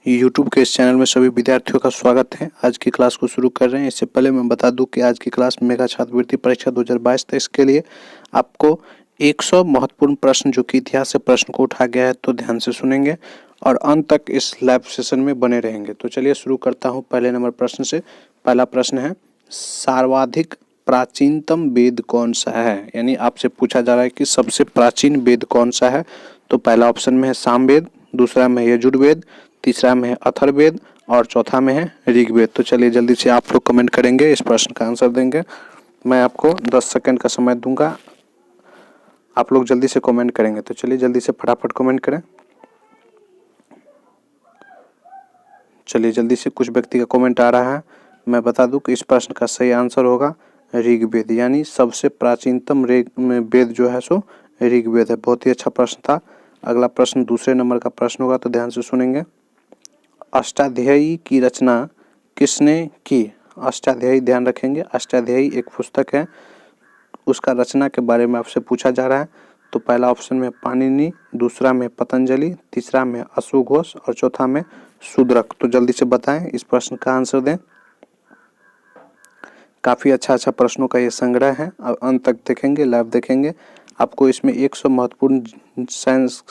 YouTube के इस channel में सभी विद्यार्थियों का स्वागत है। आज की क्लास को शुरू कर रहे हैं। इससे पहले मैं बता दूं कि आज की क्लास मेगा छात्रवृत्ति परीक्षा 2022 था। इसके लिए आपको 100 महत्वपूर्ण प्रश्न जो कि इतिहास से प्रश्न को उठा गया है, तो ध्यान से सुनेंगे और अंत तक इस लाइव सेशन में बने रहेंगे। तो चलिए शुरू करता हूँ पहले नंबर प्रश्न से। पहला प्रश्न है, सर्वाधिक प्राचीनतम वेद कौन सा है? यानी आपसे पूछा जा रहा है कि सबसे प्राचीन वेद कौन सा है। तो पहला ऑप्शन में है सामवेद, दूसरा में है यजुर्वेद, तीसरा में है अथर्ववेद और चौथा में है ऋग्वेद। तो चलिए जल्दी से आप लोग कमेंट करेंगे, इस प्रश्न का आंसर देंगे। मैं आपको 10 सेकंड का समय दूंगा, आप लोग जल्दी से कमेंट करेंगे। तो चलिए जल्दी से फटाफट कमेंट करें। चलिए जल्दी से, कुछ व्यक्ति का कमेंट आ रहा है। मैं बता दूं कि इस प्रश्न का सही आंसर होगा ऋग्वेद, यानी सबसे प्राचीनतम वेद जो है सो ऋग्वेद है। बहुत ही अच्छा प्रश्न था। अगला प्रश्न दूसरे नंबर का प्रश्न होगा, तो ध्यान से सुनेंगे। अष्टाध्यायी की रचना किसने की? अष्टाध्यायी, ध्यान रखेंगे, अष्टाध्यायी एक पुस्तक है, उसका रचना के बारे में आपसे पूछा जा रहा है। तो पहला ऑप्शन में पाणिनि, दूसरा में पतंजलि, तीसरा में अश्वघोष और चौथा में शूद्रक। तो जल्दी से बताएं, इस प्रश्न का आंसर दें। काफ़ी अच्छा प्रश्नों का ये संग्रह है। अब अंत तक देखेंगे, लाइव देखेंगे। आपको इसमें 100 महत्वपूर्ण साइंस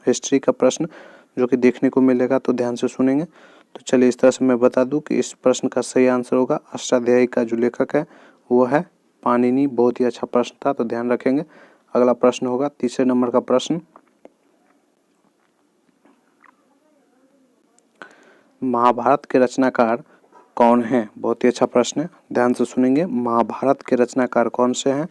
हिस्ट्री का प्रश्न जो कि देखने को मिलेगा, तो ध्यान से सुनेंगे। तो चलिए इस तरह से मैं बता दूं कि इस प्रश्न का सही आंसर होगा, अष्टाध्यायी का जो लेखक है वो है पाणिनि। बहुत ही अच्छा प्रश्न था, तो ध्यान रखेंगे। अगला प्रश्न होगा तीसरे नंबर का प्रश्न, महाभारत के रचनाकार कौन है? बहुत ही अच्छा प्रश्न है, ध्यान से सुनेंगे। महाभारत के रचनाकार कौन से हैं?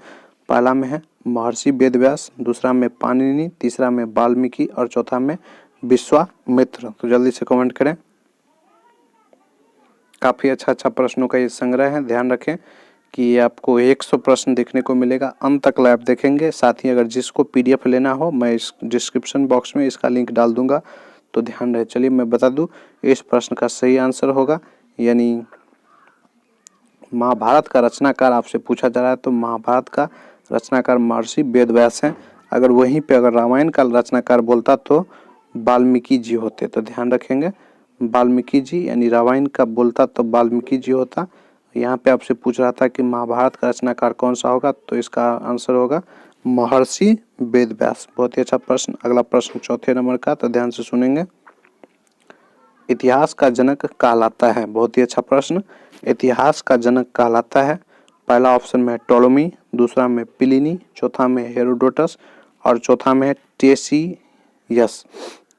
पहला में है महर्षि वेदव्यास, दूसरा में पाणिनि, तीसरा में वाल्मीकि और चौथा में विश्वामित्र। तो जल्दी से कमेंट करें। काफ़ी अच्छा प्रश्नों का ये संग्रह है। ध्यान रखें कि आपको 100 प्रश्न देखने को मिलेगा। अंत तक लाइव देखेंगे। साथ ही अगर जिसको PDF लेना हो, मैं इस डिस्क्रिप्शन बॉक्स में इसका लिंक डाल दूंगा, तो ध्यान रहे। चलिए मैं बता दूं, इस प्रश्न का सही आंसर होगा, यानी महाभारत का रचनाकार आपसे पूछा जा रहा है, तो महाभारत का रचनाकार महर्षि वेदव्यास हैं। अगर वहीं पे अगर रामायण का रचनाकार बोलता तो वाल्मीकि जी होते। तो ध्यान रखेंगे, वाल्मीकि जी, यानी रामायण का बोलता तो वाल्मीकि जी होता। यहाँ पे आपसे पूछ रहा था कि महाभारत का रचनाकार कौन सा होगा, तो इसका आंसर होगा महर्षि वेदव्यास। बहुत ही अच्छा प्रश्न। अगला प्रश्न चौथे नंबर का, तो ध्यान से सुनेंगे। इतिहास का जनक कहलाता है? बहुत ही अच्छा प्रश्न। इतिहास का जनक कहलाता है, पहला ऑप्शन में है टोलेमी, दूसरा में प्लिनी, चौथा में हेरोडोटस और चौथा में है टेसीयस।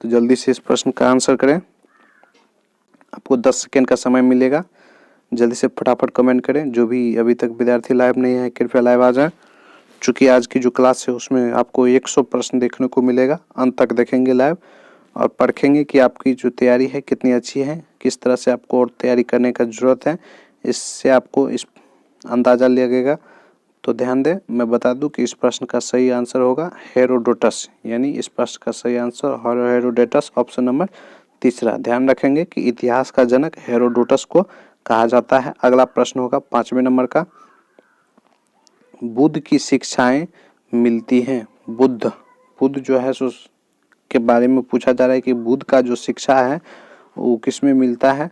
तो जल्दी से इस प्रश्न का आंसर करें, आपको 10 सेकेंड का समय मिलेगा। जल्दी से फटाफट कमेंट करें। जो भी अभी तक विद्यार्थी लाइव नहीं है, कृपया लाइव आ जाएं। चूँकि आज की जो क्लास है उसमें आपको 100 प्रश्न देखने को मिलेगा। अंत तक देखेंगे लाइव और परखेंगे कि आपकी जो तैयारी है कितनी अच्छी है, किस तरह से आपको और तैयारी करने का ज़रूरत है, इससे आपको इस अंदाज़ा लगेगा। तो ध्यान दें, मैं बता दूं कि इस प्रश्न का सही आंसर होगा हेरोडोटस, यानी इस प्रश्न का सही आंसर हेरोडोटस, ऑप्शन नंबर तीसरा। ध्यान रखेंगे कि इतिहास का जनक हेरोडोटस को कहा जाता है। अगला प्रश्न होगा 5वें नंबर का, बुद्ध की शिक्षाएं मिलती हैं। बुद्ध जो है सो के बारे में पूछा जा रहा है कि बुद्ध का जो शिक्षा है वो किस में मिलता है।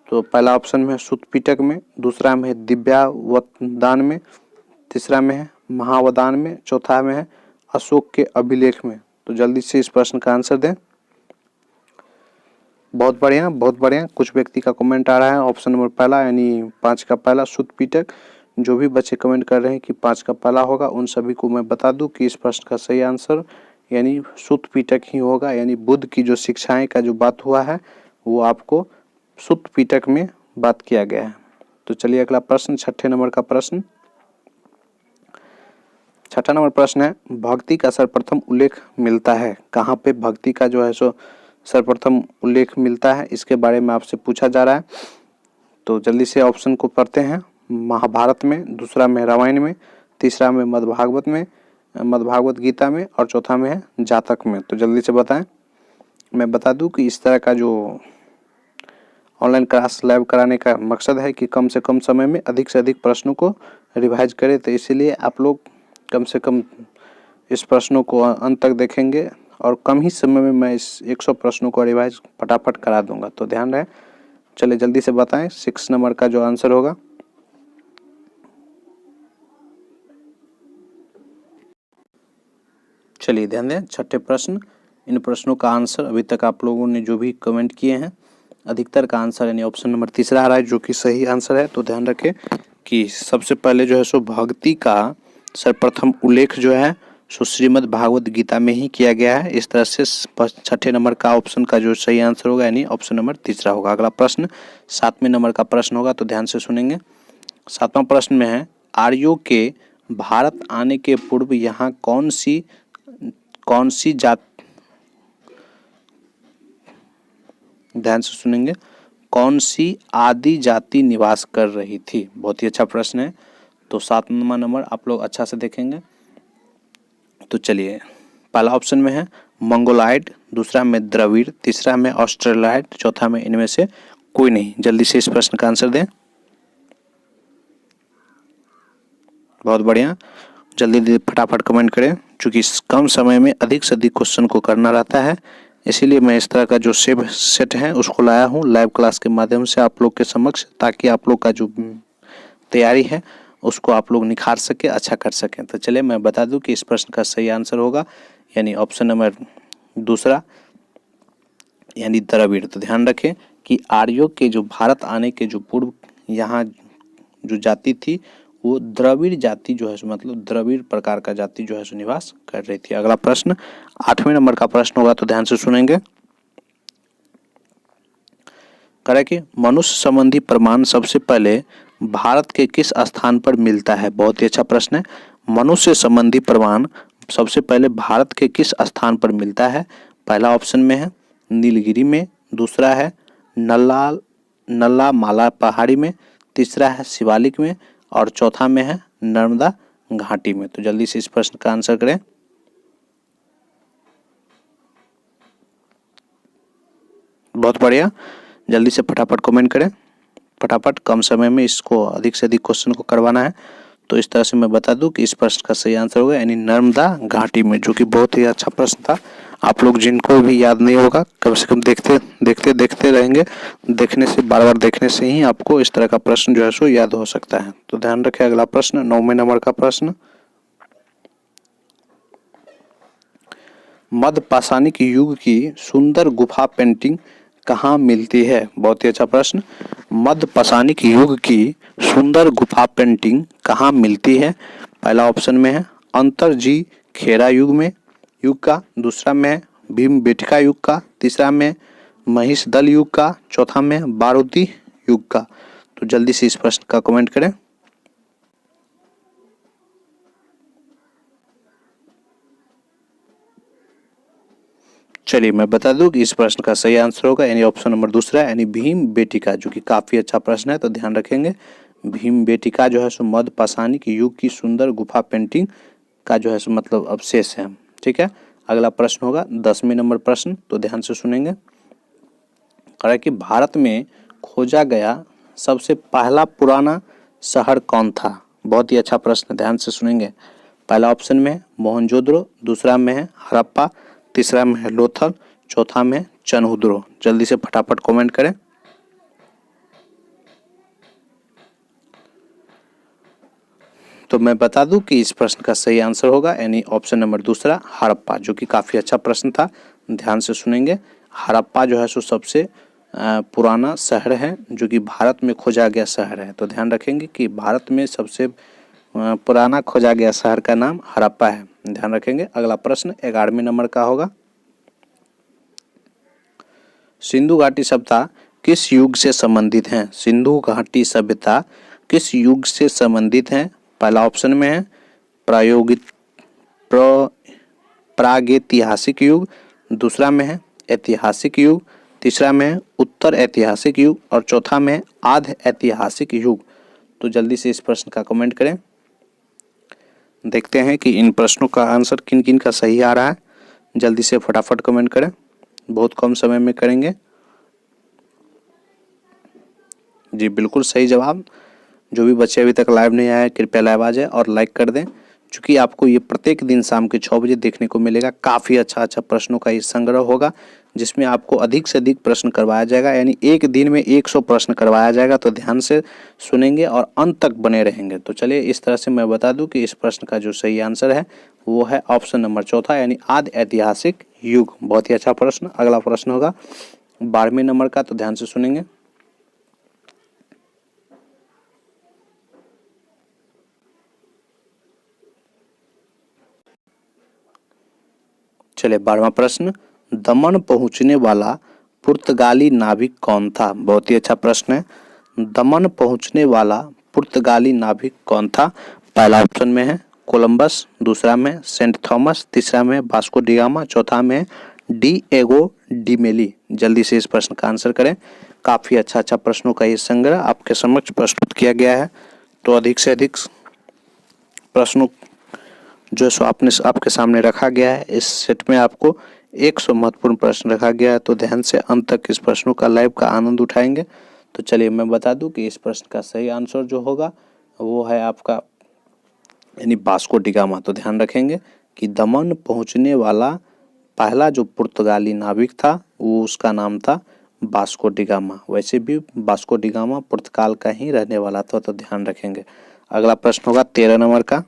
तो पहला ऑप्शन में है सूत पिटक में, दूसरा में है दिव्यावदान में, तीसरा में है महावदान में, चौथा में है अशोक के अभिलेख में। तो जल्दी से इस प्रश्न का आंसर दें। बहुत बढ़िया। कुछ व्यक्ति का कमेंट आ रहा है ऑप्शन नंबर पहला, यानी 5 का पहला सूत पिटक। जो भी बच्चे कमेंट कर रहे हैं कि 5 का पहला होगा, उन सभी को मैं बता दूं कि इस प्रश्न का सही आंसर यानी सूत पिटक ही होगा। यानी बुद्ध की जो शिक्षाएं का जो बात हुआ है वो आपको सूत पिटक में बात किया गया है। तो चलिए अगला प्रश्न, छठे नंबर का प्रश्न। छठा नंबर प्रश्न है, भक्ति का सर्वप्रथम उल्लेख मिलता है कहाँ पे? भक्ति का जो है सो सर्वप्रथम उल्लेख मिलता है, इसके बारे में आपसे पूछा जा रहा है। तो जल्दी से ऑप्शन को पढ़ते हैं। महाभारत में, दूसरा में रामायण में, तीसरा में मद्भागवत गीता में और चौथा में है जातक में। तो जल्दी से बताएं। मैं बता दूं कि इस तरह का जो ऑनलाइन क्लास लाइव कराने का मकसद है कि कम से कम समय में अधिक से अधिक प्रश्नों को रिवाइज करें। तो इसीलिए आप लोग कम से कम इस प्रश्नों को अंत तक देखेंगे और कम ही समय में मैं इस 100 प्रश्नों को रिवाइज फटाफट करा दूंगा, तो ध्यान रहे। चलिए जल्दी से बताएं 6 नंबर का जो आंसर होगा। चलिए ध्यान दें, छठे प्रश्न। इन प्रश्नों का आंसर अभी तक आप लोगों ने जो भी कमेंट किए हैं अधिकतर का आंसर यानी ऑप्शन नंबर तीसरा आ रहा है, जो कि सही आंसर है। तो ध्यान रखें कि सबसे पहले जो है सो भक्ति का सर्वप्रथम उल्लेख जो है सो श्रीमद् भागवत गीता में ही किया गया है। इस तरह से छठे नंबर का ऑप्शन का जो सही आंसर होगा यानी ऑप्शन नंबर तीसरा होगा। अगला प्रश्न 7वें नंबर का प्रश्न होगा, तो ध्यान से सुनेंगे। 7वां प्रश्न में है, आर्यों के भारत आने के पूर्व यहाँ कौन सी जात, ध्यान से सुनेंगे, कौन सी आदि जाति निवास कर रही थी। बहुत ही अच्छा प्रश्न है। तो 7वां नंबर आप लोग अच्छा से देखेंगे। तो चलिए, पहला ऑप्शन में है मंगोलाइड, दूसरा में द्रविड़, तीसरा में ऑस्ट्रेलाइड, चौथा में इनमें से कोई नहीं। जल्दी से इस प्रश्न का आंसर दें। बहुत बढ़िया, जल्दी फटाफट कमेंट करें। चूंकि कम समय में अधिक से अधिक क्वेश्चन को करना रहता है, इसीलिए मैं इस तरह का जो सेट है उसको लाया हूँ लाइव क्लास के माध्यम से आप लोग के समक्ष, ताकि आप लोग का जो तैयारी है उसको आप लोग निखार सके, अच्छा कर सकें। तो चलिए मैं बता दूं कि इस प्रश्न का सही आंसर होगा यानी ऑप्शन नंबर दूसरा यानी द्रविड़। तो ध्यान रखें कि आर्यों के जो भारत आने के जो पूर्व यहाँ जो जाति थी वो द्रविड़ जाति जो है मतलब द्रविड़ प्रकार का जाति जो है सो निवास कर रही थी। अगला प्रश्न 8वें नंबर का प्रश्न होगा, तो ध्यान से सुनेंगे। करें कि मनुष्य संबंधी प्रमाण सबसे पहले भारत के किस स्थान पर मिलता है। बहुत ही अच्छा प्रश्न है। मनुष्य संबंधी प्रमाण सबसे पहले भारत के किस स्थान पर मिलता है। पहला ऑप्शन में है नीलगिरी में, दूसरा है नल्ला माला पहाड़ी में, तीसरा है शिवालिक में और चौथा में है नर्मदा घाटी में। तो जल्दी से इस प्रश्न का आंसर करें। बहुत बढ़िया, जल्दी से फटाफट कमेंट करें। फटाफट, कम समय में इसको अधिक से अधिक क्वेश्चन को करवाना है। तो इस तरह से मैं बता दूं कि इस प्रश्न का सही आंसर होगा यानी नर्मदा घाटी में, जो कि बहुत ही अच्छा प्रश्न था। आप लोग जिनको भी याद नहीं होगा कम से कम देखते रहेंगे। देखने से, बार बार देखने से ही आपको इस तरह का प्रश्न जो है सो याद हो सकता है। तो ध्यान रखें। अगला प्रश्न 9वें नंबर का प्रश्न, मध्य पाषाणिक युग की सुंदर गुफा पेंटिंग कहाँ मिलती है। बहुत ही अच्छा प्रश्न। मध्य पाषाणिक युग की सुंदर गुफा पेंटिंग कहाँ मिलती है। पहला ऑप्शन में है अंतरजी खेरा युग का, दूसरा में भीमबेटका युग का, तीसरा में महिषदल युग का, चौथा में बारूदी युग का। तो जल्दी से इस प्रश्न का कमेंट करें। चलिए मैं बता दूं कि इस प्रश्न का सही आंसर होगा यानी ऑप्शन नंबर दूसरा यानी भीमबेटका, जो कि काफी अच्छा प्रश्न है। तो ध्यान रखेंगे, भीमबेटका जो है सो मध्य पाषाणिक युग की सुंदर गुफा पेंटिंग का जो है सो मतलब अवशेष है। ठीक है। अगला प्रश्न होगा 10वें नंबर प्रश्न, तो ध्यान से सुनेंगे। कह कि भारत में खोजा गया सबसे पहला पुराना शहर कौन था। बहुत ही अच्छा प्रश्न, ध्यान से सुनेंगे। पहला ऑप्शन में मोहनजोदड़ो, दूसरा में है हड़प्पा, तीसरा में है लोथल, चौथा में चनहुद्रो। जल्दी से फटाफट कमेंट करें। तो मैं बता दूं कि इस प्रश्न का सही आंसर होगा यानी ऑप्शन नंबर दूसरा हड़प्पा, जो कि काफी अच्छा प्रश्न था। ध्यान से सुनेंगे। हड़प्पा जो है सो सबसे पुराना शहर है जो कि भारत में खोजा गया शहर है। तो ध्यान रखेंगे कि भारत में सबसे पुराना खोजा गया शहर का नाम हड़प्पा है। ध्यान रखेंगे। अगला प्रश्न 11वें नंबर का होगा। सिंधु घाटी सभ्यता किस युग से संबंधित है। सिंधु घाटी सभ्यता किस युग से संबंधित है। पहला ऑप्शन में है प्रागैतिहासिक युग, दूसरा में है ऐतिहासिक युग, तीसरा में है उत्तर ऐतिहासिक युग और चौथा में है आध ऐतिहासिक युग। तो जल्दी से इस प्रश्न का कमेंट करें। देखते हैं कि इन प्रश्नों का आंसर किन किन का सही आ रहा है। जल्दी से फटाफट कमेंट करें, बहुत कम समय में करेंगे। जी बिल्कुल सही जवाब। जो भी बच्चे अभी तक लाइव नहीं आए कृपया लाइव आ जाए और लाइक कर दें। चूँकि आपको ये प्रत्येक दिन शाम के 6 बजे देखने को मिलेगा। काफ़ी अच्छा प्रश्नों का ये संग्रह होगा, जिसमें आपको अधिक से अधिक प्रश्न करवाया जाएगा, यानी एक दिन में 100 प्रश्न करवाया जाएगा। तो ध्यान से सुनेंगे और अंत तक बने रहेंगे। तो चलिए इस तरह से मैं बता दूं कि इस प्रश्न का जो सही आंसर है वो है ऑप्शन नंबर चौथा, यानी आदि ऐतिहासिक युग। बहुत ही अच्छा प्रश्न। अगला प्रश्न होगा 12वें नंबर का, तो ध्यान से सुनेंगे। चलिए 12वां प्रश्न, दमन पहुंचने वाला पुर्तगाली नाविक कौन था? बहुत ही अच्छा प्रश्न है। दमन पहुंचने वाला पुर्तगाली नाविक कौन था? पहला ऑप्शन में है कोलंबस, दूसरा में सेंट थॉमस, तीसरा में वास्को डी गामा, चौथा में डिएगो डी मेली। जल्दी से इस प्रश्न का आंसर करें। काफ़ी अच्छा प्रश्नों का ये संग्रह आपके समक्ष प्रस्तुत किया गया है। तो अधिक से अधिक प्रश्नों जो सो आपके सामने रखा गया है। इस सेट में आपको 100 महत्वपूर्ण प्रश्न रखा गया है। तो ध्यान से अंत तक इस प्रश्नों का लाइव का आनंद उठाएंगे। तो चलिए मैं बता दूं कि इस प्रश्न का सही आंसर जो होगा वो है आपका यानी वास्को डी गामा। तो ध्यान रखेंगे कि दमन पहुंचने वाला पहला जो पुर्तगाली नाविक था वो उसका नाम था वास्को डी गामा। वैसे भी वास्को डी गामा पुर्तगाल का ही रहने वाला था। तो ध्यान रखेंगे। अगला प्रश्न होगा 13 नंबर का।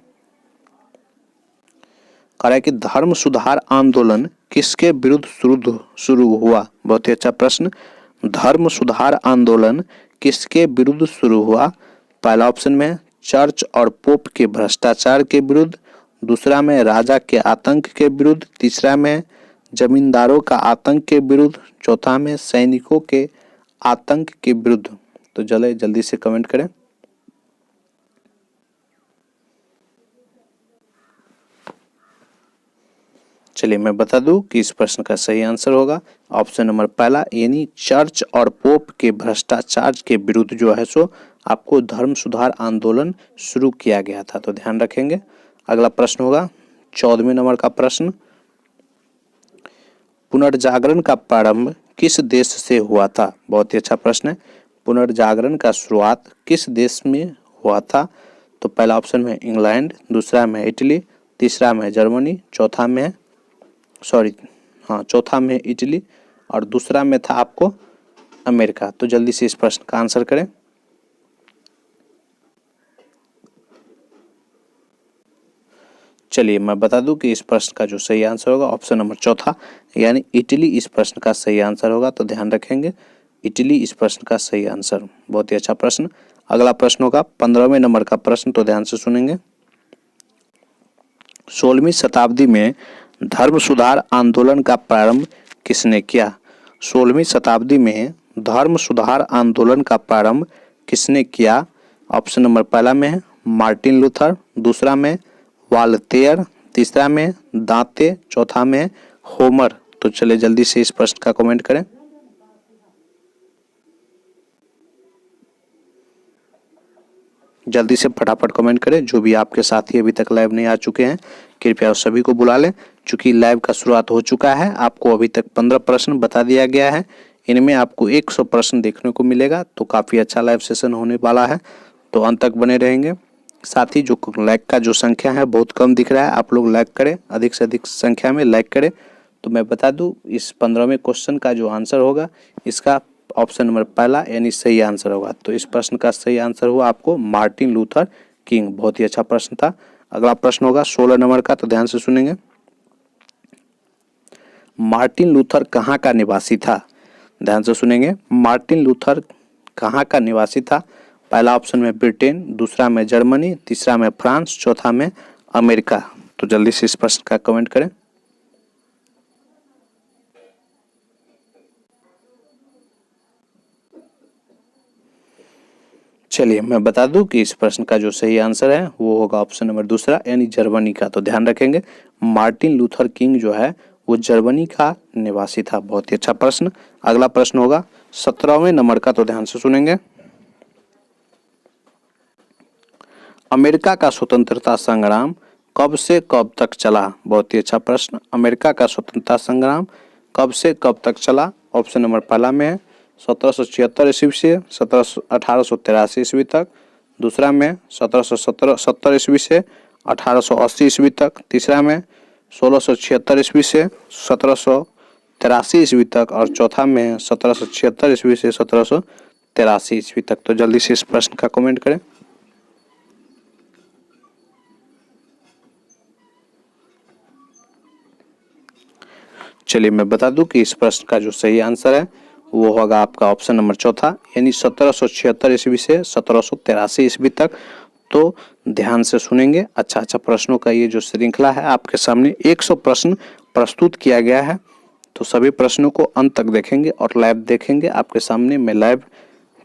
कह रहा है कि धर्म सुधार आंदोलन किसके विरुद्ध शुरू हुआ? बहुत ही अच्छा प्रश्न। धर्म सुधार आंदोलन किसके विरुद्ध शुरू हुआ? पहला ऑप्शन में चर्च और पोप के भ्रष्टाचार के विरुद्ध, दूसरा में राजा के आतंक के विरुद्ध, तीसरा में जमींदारों का आतंक के विरुद्ध, चौथा में सैनिकों के आतंक के विरुद्ध। तो जल्दी से कमेंट करें। चलिए मैं बता दूं कि इस प्रश्न का सही आंसर होगा ऑप्शन नंबर पहला, यानी चर्च और पोप के भ्रष्टाचार के विरुद्ध जो है सो आपको धर्म सुधार आंदोलन शुरू किया गया था। तो ध्यान रखेंगे। अगला प्रश्न होगा 14वें नंबर का प्रश्न, पुनर्जागरण का प्रारंभ किस देश से हुआ था? बहुत ही अच्छा प्रश्न है। पुनर्जागरण का शुरुआत किस देश में हुआ था? तो पहला ऑप्शन में इंग्लैंड, दूसरा में इटली, तीसरा में जर्मनी, चौथा में इटली और दूसरा में था आपको अमेरिका। तो जल्दी से इस प्रश्न का आंसर करें। चलिए मैं बता दूं कि इस प्रश्न का जो सही आंसर होगा ऑप्शन नंबर चौथा, यानी इटली इस प्रश्न का सही आंसर होगा। तो ध्यान रखेंगे, इटली इस प्रश्न का सही आंसर। बहुत ही अच्छा प्रश्न। अगला प्रश्न होगा 15वें नंबर का प्रश्न। तो ध्यान से सुनेंगे। 16वीं शताब्दी में धर्म सुधार आंदोलन का प्रारंभ किसने किया? 16वीं शताब्दी में धर्म सुधार आंदोलन का प्रारंभ किसने किया? ऑप्शन नंबर पहला में है मार्टिन लूथर, दूसरा में वाल्तेयर, तीसरा में दांते, चौथा में होमर। तो चलिए जल्दी से इस प्रश्न का कमेंट करें। जल्दी से फटाफट कमेंट करें। जो भी आपके साथी अभी तक लाइव नहीं आ चुके हैं कृपया उस सभी को बुला लें। चूंकि लाइव का शुरुआत हो चुका है, आपको अभी तक 15 प्रश्न बता दिया गया है। इनमें आपको 100 प्रश्न देखने को मिलेगा। तो काफ़ी अच्छा लाइव सेशन होने वाला है। तो अंत तक बने रहेंगे। साथ ही जो लाइक का जो संख्या है बहुत कम दिख रहा है, आप लोग लाइक करें, अधिक से अधिक संख्या में लाइक करें। तो मैं बता दूं इस 15वें क्वेश्चन का जो आंसर होगा इसका ऑप्शन नंबर पहला यानी सही आंसर होगा। तो इस प्रश्न का सही आंसर हुआ आपको मार्टिन लूथर किंग। बहुत ही अच्छा प्रश्न था। अगला प्रश्न होगा 16 नंबर का। तो ध्यान से सुनेंगे। मार्टिन लूथर कहाँ का निवासी था? ध्यान से सुनेंगे। मार्टिन लूथर कहाँ का निवासी था? पहला ऑप्शन में ब्रिटेन, दूसरा में जर्मनी, तीसरा में फ्रांस, चौथा में अमेरिका। तो जल्दी से इस प्रश्न का कमेंट करें। चलिए मैं बता दूं कि इस प्रश्न का जो सही आंसर है वो होगा ऑप्शन नंबर दूसरा यानी जर्मनी का। तो ध्यान रखेंगे, मार्टिन लूथर किंग जो है वो जर्मनी का निवासी था। बहुत ही अच्छा प्रश्न। अगला प्रश्न होगा 17वें नंबर का। तो ध्यान से सुनेंगे। अमेरिका का स्वतंत्रता संग्राम कब से कब तक चला? बहुत ही अच्छा प्रश्न। अमेरिका का स्वतंत्रता संग्राम कब से कब तक चला? ऑप्शन नंबर पहला में है 1776 ईस्वी से 1883 ईस्वी तक, दूसरा में 1770 ईस्वी से 1880 ईस्वी तक, तीसरा में 1676 ईस्वी से 1783 ईस्वी तक और चौथा में है 1776 ईस्वी से 1783 ईस्वी तक। तो जल्दी से इस प्रश्न का कमेंट करें। चलिए मैं बता दूं कि इस प्रश्न का जो सही आंसर है वो होगा आपका ऑप्शन नंबर चौथा, यानी 1776 ईस्वी से 1783 ईस्वी तक। तो ध्यान से सुनेंगे, अच्छा प्रश्नों का ये जो श्रृंखला है आपके सामने 100 प्रश्न प्रस्तुत किया गया है। तो सभी प्रश्नों को अंत तक देखेंगे और लाइव देखेंगे। आपके सामने मैं लाइव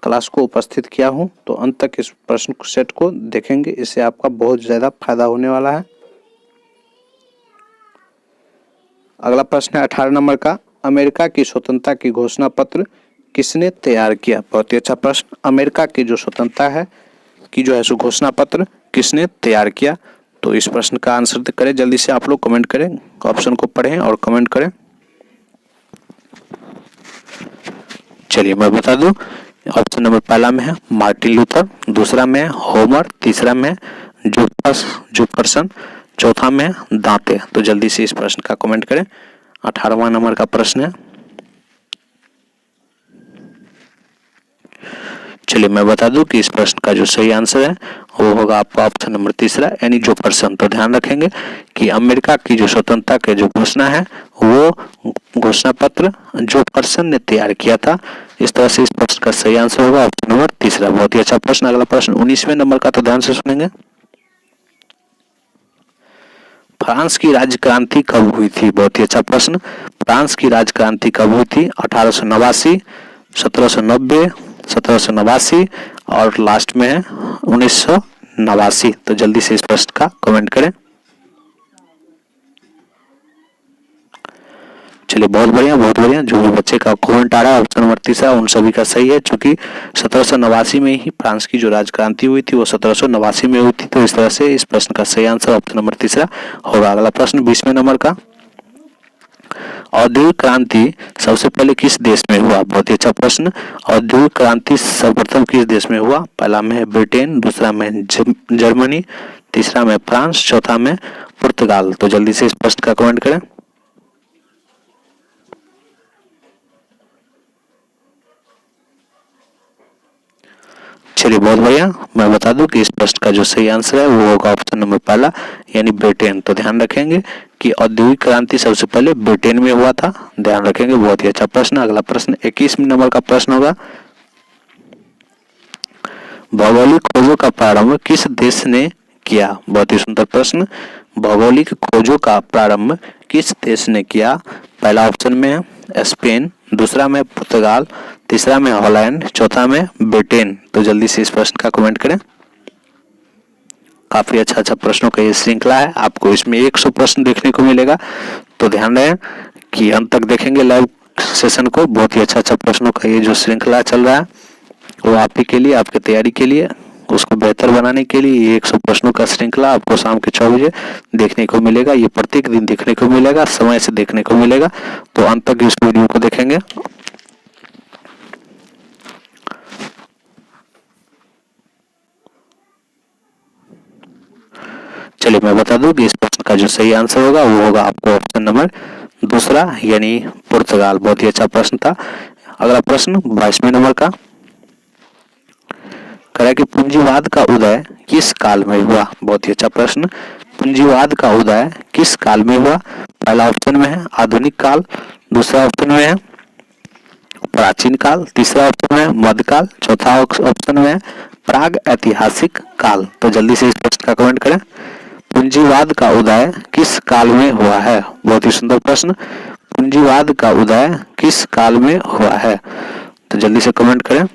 क्लास को उपस्थित किया हूँ, तो अंत तक इस प्रश्न सेट को देखेंगे, इससे आपका बहुत ज़्यादा फायदा होने वाला है। अगला प्रश्न है 18 नंबर का, अमेरिका की स्वतंत्रता की घोषणा पत्र किसने तैयार किया? बहुत ही अच्छा प्रश्न। अमेरिका की जो स्वतंत्रता है की जो है सो घोषणा पत्र किसने तैयार किया? तो इस प्रश्न का आंसर करें, जल्दी से आप लोग कमेंट करें, ऑप्शन को पढ़ें और कमेंट करें। चलिए मैं बता दूं, ऑप्शन नंबर पहला में है मार्टिन लूथर, दूसरा में है होमर, तीसरा में जेफरसन, चौथा में दांते। तो जल्दी से इस प्रश्न का कमेंट करें। 18वां नंबर का प्रश्न है। चलिए मैं बता दूं कि इस प्रश्न का जो सही आंसर है वो होगा आपका ऑप्शन नंबर तीसरा, यानी जेफरसन। तो ध्यान रखेंगे कि अमेरिका की जो स्वतंत्रता की जो घोषणा है वो घोषणा पत्र जेफरसन ने तैयार किया था। इस तरह से इस प्रश्न का सही आंसर होगा ऑप्शन नंबर तीसरा। बहुत ही अच्छा प्रश्न। अगला प्रश्न 19वें नंबर का, तो ध्यान से सुनेंगे। फ्रांस की राज्य क्रांति कब हुई थी? बहुत ही अच्छा प्रश्न। फ्रांस की राज्य क्रांति कब हुई थी? 1889, 1790, 1789 और लास्ट में है 1989। तो जल्दी से इस प्रश्न का कमेंट करें। चलिए बहुत बढ़िया, बहुत बढ़िया। जो भी बच्चे का कमेंट आ रहा है ऑप्शन नंबर तीसरा उन सभी का सही है, क्योंकि 1789 में ही फ्रांस की जो राज क्रांति हुई थी वो 1789 में हुई थी। तो इस तरह से इस प्रश्न का सही आंसर ऑप्शन नंबर तीसरा होगा। अगला प्रश्न 20वें नंबर का, औद्योगिक क्रांति सबसे पहले किस देश में हुआ? बहुत ही अच्छा प्रश्न। औद्योगिक क्रांति सर्वप्रथम किस देश में हुआ? पहला में है ब्रिटेन, दूसरा में जर्मनी, तीसरा में फ्रांस, चौथा में पुर्तगाल। तो जल्दी से इस प्रश्न का कमेंट करें। चलिए बहुत बढ़िया। मैं बता दूं कि इस प्रश्न का जो सही आंसर है वो होगा ऑप्शन नंबर पहला, यानी ब्रिटेन। तो ध्यान रखेंगे कि औद्योगिक क्रांति सबसे पहले ब्रिटेन में हुआ था। ध्यान रखेंगे, बहुत ही अच्छा प्रश्न। अगला प्रश्न 21वें नंबर का प्रश्न होगा, भौगोलिक खोजों का प्रारंभ किस देश ने किया? बहुत ही सुंदर प्रश्न। भौगोलिक खोजों का प्रारंभ किस देश ने किया? पहला ऑप्शन में है स्पेन, दूसरा में पुर्तगाल, तीसरा में हॉलैंड, चौथा में ब्रिटेन। तो जल्दी से इस प्रश्न का कमेंट करें। काफी अच्छा प्रश्नों का ये श्रृंखला है, आपको इसमें 100 प्रश्न देखने को मिलेगा। तो ध्यान रहे कि अंत तक देखेंगे लाइव सेशन को। बहुत ही अच्छा प्रश्नों का ये जो श्रृंखला चल रहा है वो आप ही के लिए, आपकी तैयारी के लिए, उसको बेहतर बनाने के लिए ये 100 प्रश्नों का श्रृंखला आपको शाम के 6 बजे देखने को मिलेगा। ये प्रत्येक दिन देखने को मिलेगा, समय से देखने को मिलेगा। तो अंत तक इस वीडियो को देखेंगे। चलिए मैं बता दूं कि इस प्रश्न का जो सही आंसर होगा वो होगा आपको ऑप्शन नंबर दूसरा, यानी पुर्तगाल। बहुत ही अच्छा प्रश्न था। अगला प्रश्न 22वें नंबर का, कह कि पूंजीवाद का उदय किस काल में हुआ? बहुत ही अच्छा प्रश्न। पूंजीवाद का उदय किस काल में हुआ? पहला ऑप्शन में है आधुनिक काल, दूसरा ऑप्शन में है प्राचीन काल, तीसरा ऑप्शन में है मध्यकाल, चौथा ऑप्शन में है प्राग ऐतिहासिक काल। तो जल्दी से इस प्रश्न का कमेंट करें। पूंजीवाद का उदय किस काल में हुआ है? बहुत ही सुंदर प्रश्न। पूंजीवाद का उदय किस काल में हुआ है? तो जल्दी से कमेंट करें।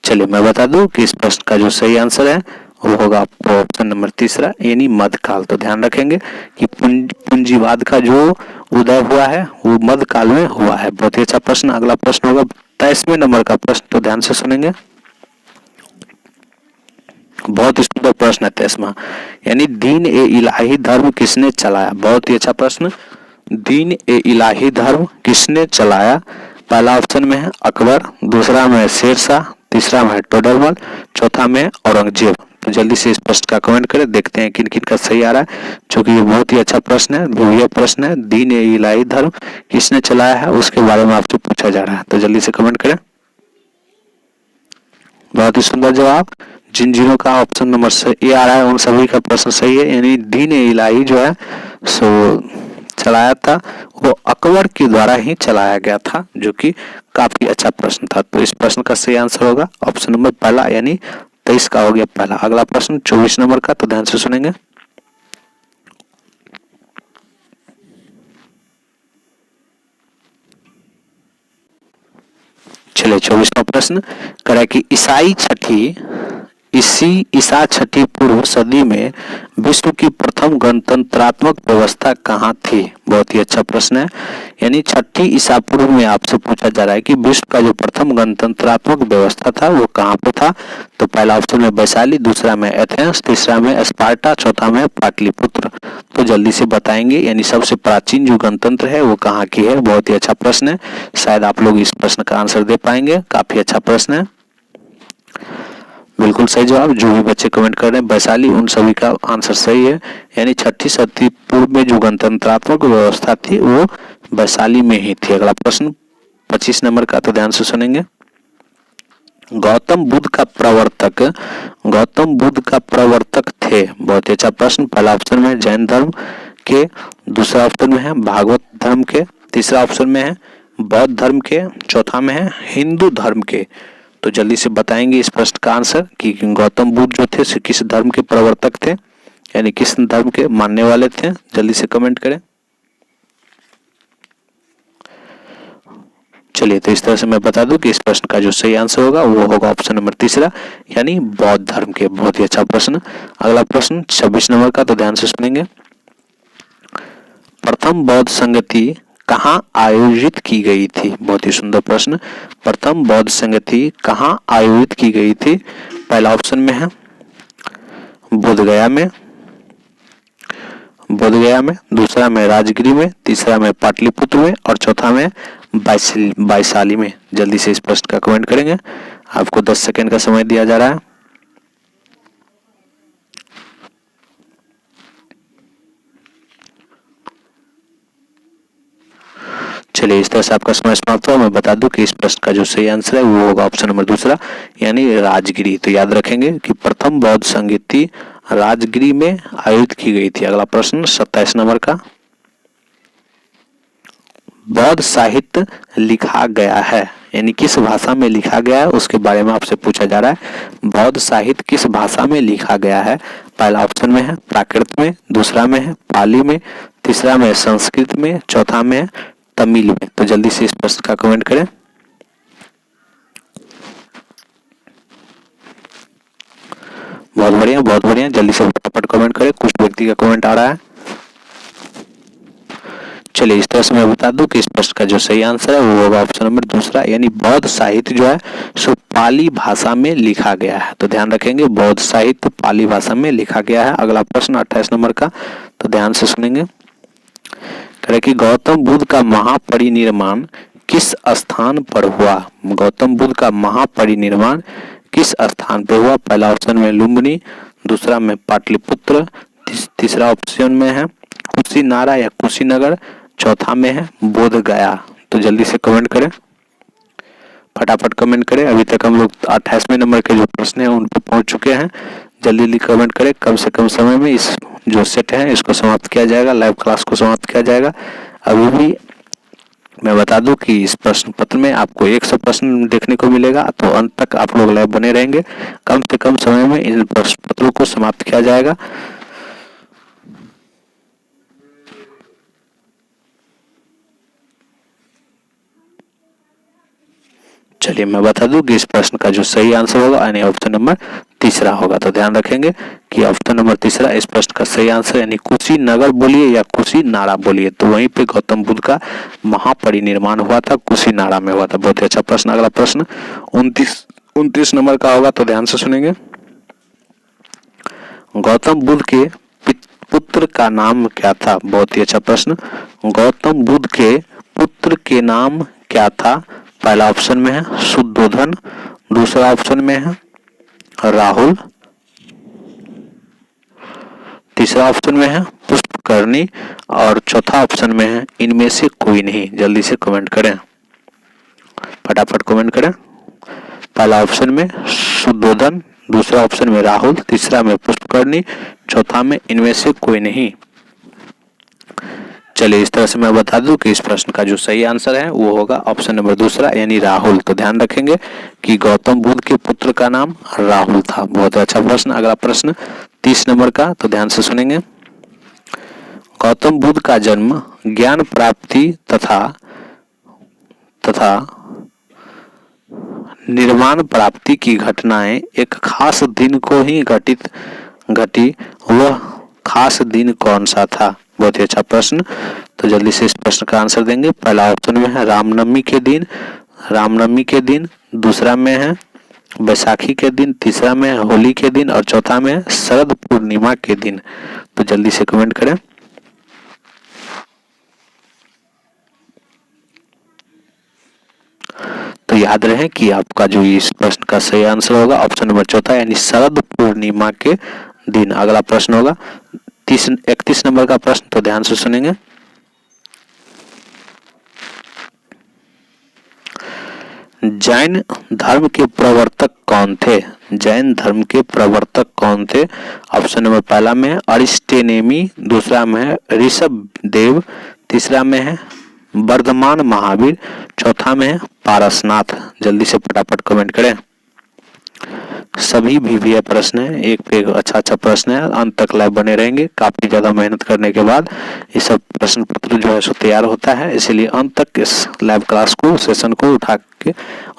चलिए मैं बता दूं कि इस प्रश्न का जो सही आंसर है वो होगा ऑप्शन नंबर तीसरा, यानी मध्यकाल। तो ध्यान रखेंगे कि पूंजीवाद का जो उदय हुआ है वो मध्यकाल में हुआ है। बहुत ही अच्छा प्रश्न। अगला प्रश्न होगा 23वें नंबर का प्रश्न। तो ध्यान से सुनेंगे, बहुत ही सुंदर प्रश्न है 23वां, यानी दीन ए इलाही धर्म किसने चलाया? बहुत ही अच्छा प्रश्न। दीन ए इलाही धर्म किसने चलाया? पहला ऑप्शन में है अकबर, दूसरा में है शेरशाह, तीसरा में है टोडरमल, चौथा में है औरंगजेब। तो जल्दी से इस प्रश्न का कमेंट करें, देखते हैं किन किन का सही आ रहा है, क्योंकि ये बहुत ही अच्छा प्रश्न है, ध्रुवीय प्रश्न है। दीन ए इलाही धर्म किसने चलाया है उसके बारे में आपसे पूछा जा रहा है, तो जल्दी से कमेंट करें। बहुत ही सुंदर जवाब। जिन जिनों का ऑप्शन नंबर ए आ रहा है उन सभी का प्रश्न सही है, यानी दीन ए इलाही जो है सो चलाया था वो अकबर के द्वारा ही चलाया गया था, जो कि काफी अच्छा प्रश्न था। तो इस प्रश्न का सही आंसर होगा ऑप्शन नंबर पहला, यानी 23 का हो गया पहला। अगला प्रश्न 24 नंबर का, तो ध्यान से सुनेंगे। चलिए 24वां प्रश्न कह कि ईसा छठी पूर्व सदी में विश्व की प्रथम गणतंत्रात्मक व्यवस्था कहाँ थी। बहुत ही अच्छा प्रश्न है, यानी छठी ईसा पूर्व में आपसे पूछा जा रहा है कि विश्व का जो प्रथम गणतंत्रात्मक व्यवस्था था वो कहाँ पे था। तो पहला ऑप्शन में वैशाली, दूसरा में एथेंस, तीसरा में स्पार्टा, चौथा में पाटलिपुत्र। तो जल्दी से बताएंगे, यानी सबसे प्राचीन जो गणतंत्र है वो कहाँ की है। बहुत ही अच्छा प्रश्न है, शायद आप लोग इस प्रश्न का आंसर दे पाएंगे, काफी अच्छा प्रश्न है। बिल्कुल सही जवाब, जो भी बच्चे कमेंट कर रहे हैं वैशाली, उन सभी का आंसर सही है, यानी छठी सदी पूर्व में जो गणतंत्रात्मक व्यवस्था थी वो वैशाली में ही थी। अगला प्रश्न 25 नंबर का, तो ध्यान से सुनेंगे। गौतम बुद्ध का प्रवर्तक थे। बहुत ही अच्छा प्रश्न। पहला ऑप्शन में है जैन धर्म के, दूसरा ऑप्शन में है भागवत धर्म के, तीसरा ऑप्शन में है बौद्ध धर्म के, चौथा में है हिंदू धर्म के। तो जल्दी से बताएंगे इस प्रश्न का आंसर कि गौतम बुद्ध जो थे किस धर्म के प्रवर्तक थे, यानी किस धर्म के मानने वाले थे। जल्दी से कमेंट करें। चलिए, तो इस तरह से मैं बता दूं कि इस प्रश्न का जो सही आंसर होगा वो होगा ऑप्शन नंबर तीसरा, यानी बौद्ध धर्म के। बहुत ही अच्छा प्रश्न। अगला प्रश्न 26 नंबर का, तो ध्यान से सुनेंगे। प्रथम बौद्ध संगति कहाँ आयोजित की गई थी। बहुत ही सुंदर प्रश्न। प्रथम बौद्ध संगति कहाँ आयोजित की गई थी। पहला ऑप्शन में है बोधगया में, दूसरा में राजगिरी में, तीसरा में पाटलिपुत्र में और चौथा में वैशाली में। जल्दी से इस प्रश्न का कमेंट करेंगे, आपको 10 सेकंड का समय दिया जा रहा है। चलिए, इस तरह से आपका समय समाप्त हुआ। मैं बता दूं कि इस प्रश्न का जो सही आंसर है वो होगा ऑप्शन नंबर दूसरा, यानी राजगिरी। तो याद रखेंगे कि प्रथम बौद्ध संगति राजगिरी में आयोजित की गई थी। अगला प्रश्न 27 नंबर का। बौद्ध साहित्य लिखा गया है, यानी किस भाषा में लिखा गया है उसके बारे में आपसे पूछा जा रहा है। बौद्ध साहित्य किस भाषा में लिखा गया है। पहला ऑप्शन में है प्राकृत में, दूसरा में है पाली में, तीसरा में संस्कृत में, चौथा में है तमिल में। तो जल्दी से इस प्रश्न का कमेंट करें। बहुत बढ़िया, जल्दी से फटाफट कमेंट करें। कुछ व्यक्ति का कमेंट आ रहा है। चलिए, इस तरह से मैं बता दूं कि इस प्रश्न का जो सही आंसर है वो होगा ऑप्शन नंबर दूसरा, यानी बौद्ध साहित्य जो है सो पाली भाषा में लिखा गया है। तो ध्यान रखेंगे, बौद्ध साहित्य पाली भाषा में लिखा गया है। अगला प्रश्न 28 नंबर का, तो ध्यान से सुनेंगे। कि गौतम बुद्ध का महापरिनिर्वाण किस स्थान पर हुआ। गौतम बुद्ध का महापरिनिर्वाण किस स्थान पर हुआ। पहला ऑप्शन में लुम्बिनी, दूसरा में पाटलिपुत्र, तीसरा ऑप्शन में है कुशीनारा या कुशीनगर, चौथा में है बोधगया। तो जल्दी से कमेंट करें, फटाफट कमेंट करें। अभी तक हम लोग 28वें नंबर के जो प्रश्न है उन पर पहुंच चुके हैं। जल्दी कमेंट करें, कम से कम समय में इस जो सेट है इसको समाप्त किया जाएगा, लाइव क्लास को समाप्त किया जाएगा। अभी भी मैं बता दूं कि इस प्रश्न पत्र में आपको 100 प्रश्न देखने को मिलेगा, तो अंत तक आप लोग लाइव बने रहेंगे। कम से कम समय में इन प्रश्न पत्रों को समाप्त किया जाएगा। चलिए, मैं बता दूं कि इस प्रश्न का जो सही आंसर होगा यानी ऑप्शन नंबर तीसरा होगा। तो ध्यान रखेंगे कि ऑप्शन नंबर तीसरा इस प्रश्न का सही आंसर, यानी कुशीनगर बोलिए या कुशीनारा बोलिए, तो वहीं पे गौतम बुद्ध का महापरिनिर्वाण हुआ था, कुशीनारा में हुआ था। बहुत ही अच्छा प्रश्न। अगला प्रश्न 29 नंबर का होगा, तो ध्यान से सुनेंगे। गौतम बुद्ध के पुत्र का नाम क्या था। बहुत ही अच्छा प्रश्न। गौतम बुद्ध के पुत्र के नाम क्या था। पहला ऑप्शन में है शुद्धोधन, दूसरा ऑप्शन में है राहुल, तीसरा ऑप्शन में है पुष्पकर्णी और चौथा ऑप्शन में है इनमें से कोई नहीं। जल्दी से कमेंट करें, फटाफट कमेंट करें। पहला ऑप्शन में शुद्धोधन, दूसरा ऑप्शन में राहुल, तीसरा में पुष्पकर्णी, चौथा में इनमें से कोई नहीं। चलिए इस तरह से मैं बता दूं कि इस प्रश्न का जो सही आंसर है वो होगा ऑप्शन नंबर दूसरा यानी राहुल। तो ध्यान रखेंगे कि गौतम बुद्ध के पुत्र का नाम राहुल था। बहुत अच्छा प्रश्न। अगला प्रश्न 30 नंबर का, तो ध्यान से सुनेंगे। गौतम बुद्ध का जन्म, ज्ञान प्राप्ति तथा निर्वाण प्राप्ति की घटनाएं एक खास दिन को ही घटी, वह खास दिन कौन सा था? बहुत ही अच्छा प्रश्न। तो जल्दी से इस प्रश्न का आंसर देंगे। पहला ऑप्शन में है रामनवमी के दिन, दूसरा में है बैसाखी के दिन, तीसरा में है होली के दिन और चौथा में है शरद पूर्णिमा के दिन। तो जल्दी से कमेंट करें। तो याद रहे कि आपका जो इस प्रश्न का सही आंसर होगा ऑप्शन नंबर चौथा यानी शरद पूर्णिमा के दिन। अगला प्रश्न होगा 31 नंबर का प्रश्न, तो ध्यान से सुनेंगे। जैन धर्म के प्रवर्तक कौन थे? जैन धर्म के प्रवर्तक कौन थे? ऑप्शन नंबर पहला में है अरिस्टोनेमी, दूसरा में है ऋषभदेव, तीसरा में है वर्धमान महावीर, चौथा में है पारसनाथ। जल्दी से फटाफट कमेंट करें। सभी भी प्रश्न है, एक पे एक अच्छा प्रश्न है। अंत तक लाइव बने रहेंगे। काफी ज्यादा मेहनत करने के बाद ये सब प्रश्न पत्र जो है सो तैयार होता है, इसीलिए अंत तक इस लाइव क्लास को, सेशन को उठा के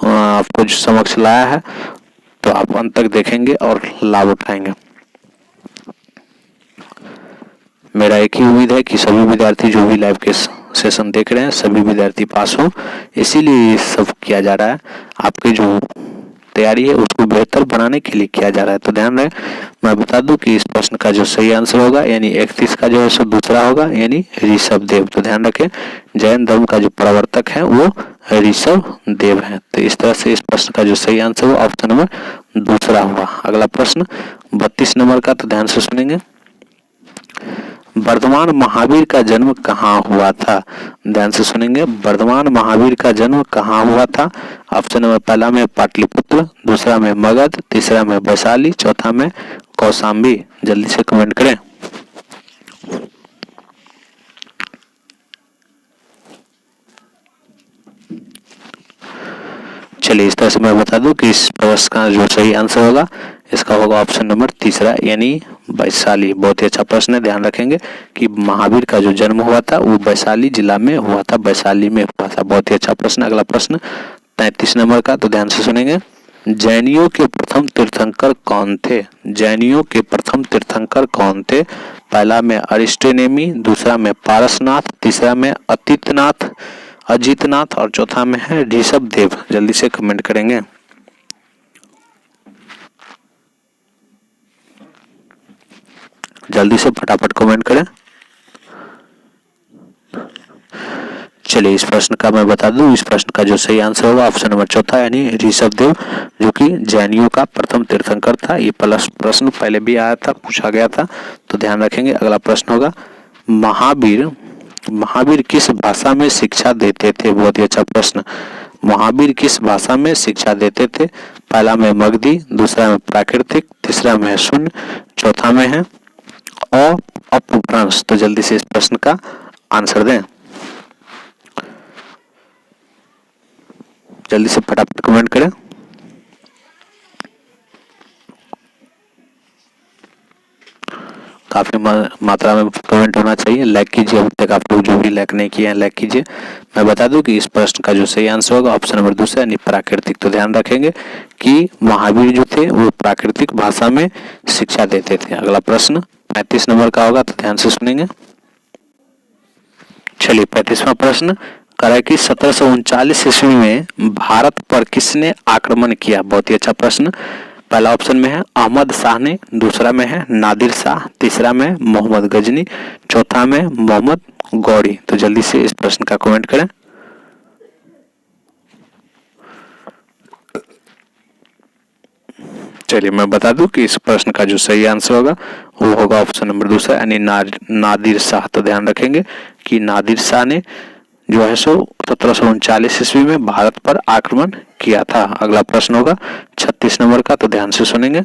आपको जो समक्ष लाया है, तो आप अंत तक देखेंगे और लाभ उठाएंगे। मेरा एक ही उम्मीद है कि सभी विद्यार्थी जो भी लाइव के सेशन देख रहे हैं सभी विद्यार्थी पास हो, इसीलिए ये सब किया जा रहा है। आपकी जो तैयारी है उसको बेहतर बनाने के लिए किया जा रहा है। तो ध्यान रहे, मैं बता दूं कि इस प्रश्न का जो सही आंसर होगा यानी 31 का जो है सो दूसरा होगा यानी ऋषभदेव। तो ध्यान रखें, जैन धर्म का जो प्रवर्तक है वो ऋषभदेव है। तो इस तरह से इस प्रश्न का जो सही आंसर होगा ऑप्शन नंबर दूसरा होगा। अगला प्रश्न 32 नंबर का, तो ध्यान से सुनेंगे। वर्धमान महावीर का जन्म कहाँ हुआ था? ध्यान से सुनेंगे। वर्धमान महावीर का जन्म कहाँ हुआ था? ऑप्शन नंबर पहला में पाटलिपुत्र, दूसरा में मगध, तीसरा में वैशाली, चौथा में कौशाम्बी। जल्दी से कमेंट करें। चलिए इस तरह से मैं बता दूं कि इस प्रश्न का जो सही आंसर होगा इसका होगा ऑप्शन नंबर तीसरा यानी वैशाली। बहुत ही अच्छा प्रश्न है। ध्यान रखेंगे कि महावीर का जो जन्म हुआ था वो वैशाली जिला में हुआ था, वैशाली में हुआ था। बहुत ही अच्छा प्रश्न। अगला प्रश्न 33 नंबर का, तो ध्यान से सुनेंगे। जैनियों के प्रथम तीर्थंकर कौन थे? जैनियों के प्रथम तीर्थंकर कौन थे? पहला में अरिस्टोनेमी, दूसरा में पारसनाथ, तीसरा में अजितनाथ और चौथा में है ऋषभदेव। जल्दी से कमेंट करेंगे। जल्दी से फटाफट कमेंट करें। चलिए इस प्रश्न का मैं बता दूं, इस प्रश्न का जो सही आंसर होगा ऑप्शन नंबर चौथा यानी ऋषभदेव, जो कि जैनियों का प्रथम तीर्थंकर था। ये प्रश्न पहले भी आया था, पूछा गया था, तो ध्यान रखेंगे। अगला प्रश्न होगा महावीर किस भाषा में शिक्षा देते थे? बहुत ही अच्छा प्रश्न। महावीर किस भाषा में शिक्षा देते थे? पहला में मगधी, दूसरा में प्राकृतिक, तीसरा में शून्य, चौथा में है अपभ्रंश। तो जल्दी से इस प्रश्न का आंसर दें। जल्दी से फटाफट कमेंट करें। काफी मात्रा में कमेंट होना चाहिए। लाइक कीजिए, अब तक आप लोग जो भी लाइक नहीं किए हैं लाइक कीजिए। मैं बता दूं कि इस प्रश्न का जो सही आंसर होगा ऑप्शन नंबर दूसरा यानी प्राकृतिक। तो ध्यान रखेंगे कि महावीर जो थे वो प्राकृतिक भाषा में शिक्षा देते थे। अगला प्रश्न 35 नंबर का होगा, तो ध्यान से सुनेंगे। चलिए 35वां प्रश्न कह कि 1739 ईस्वी में भारत पर किसने आक्रमण किया? बहुत ही अच्छा प्रश्न। पहला ऑप्शन में है अहमद शाह ने, दूसरा में है नादिर शाह, तीसरा में मोहम्मद गजनी, चौथा में मोहम्मद गौरी। तो जल्दी से इस प्रश्न का कमेंट करें। चलिए मैं बता दूं कि इस प्रश्न का जो सही आंसर होगा वो होगा ऑप्शन नंबर दूसरा यानी नादिर शाह। तो ध्यान रखेंगे कि नादिर शाह ने जो है सो 1739 ईस्वी में भारत पर आक्रमण किया था। अगला प्रश्न होगा 36 नंबर का, तो ध्यान से सुनेंगे।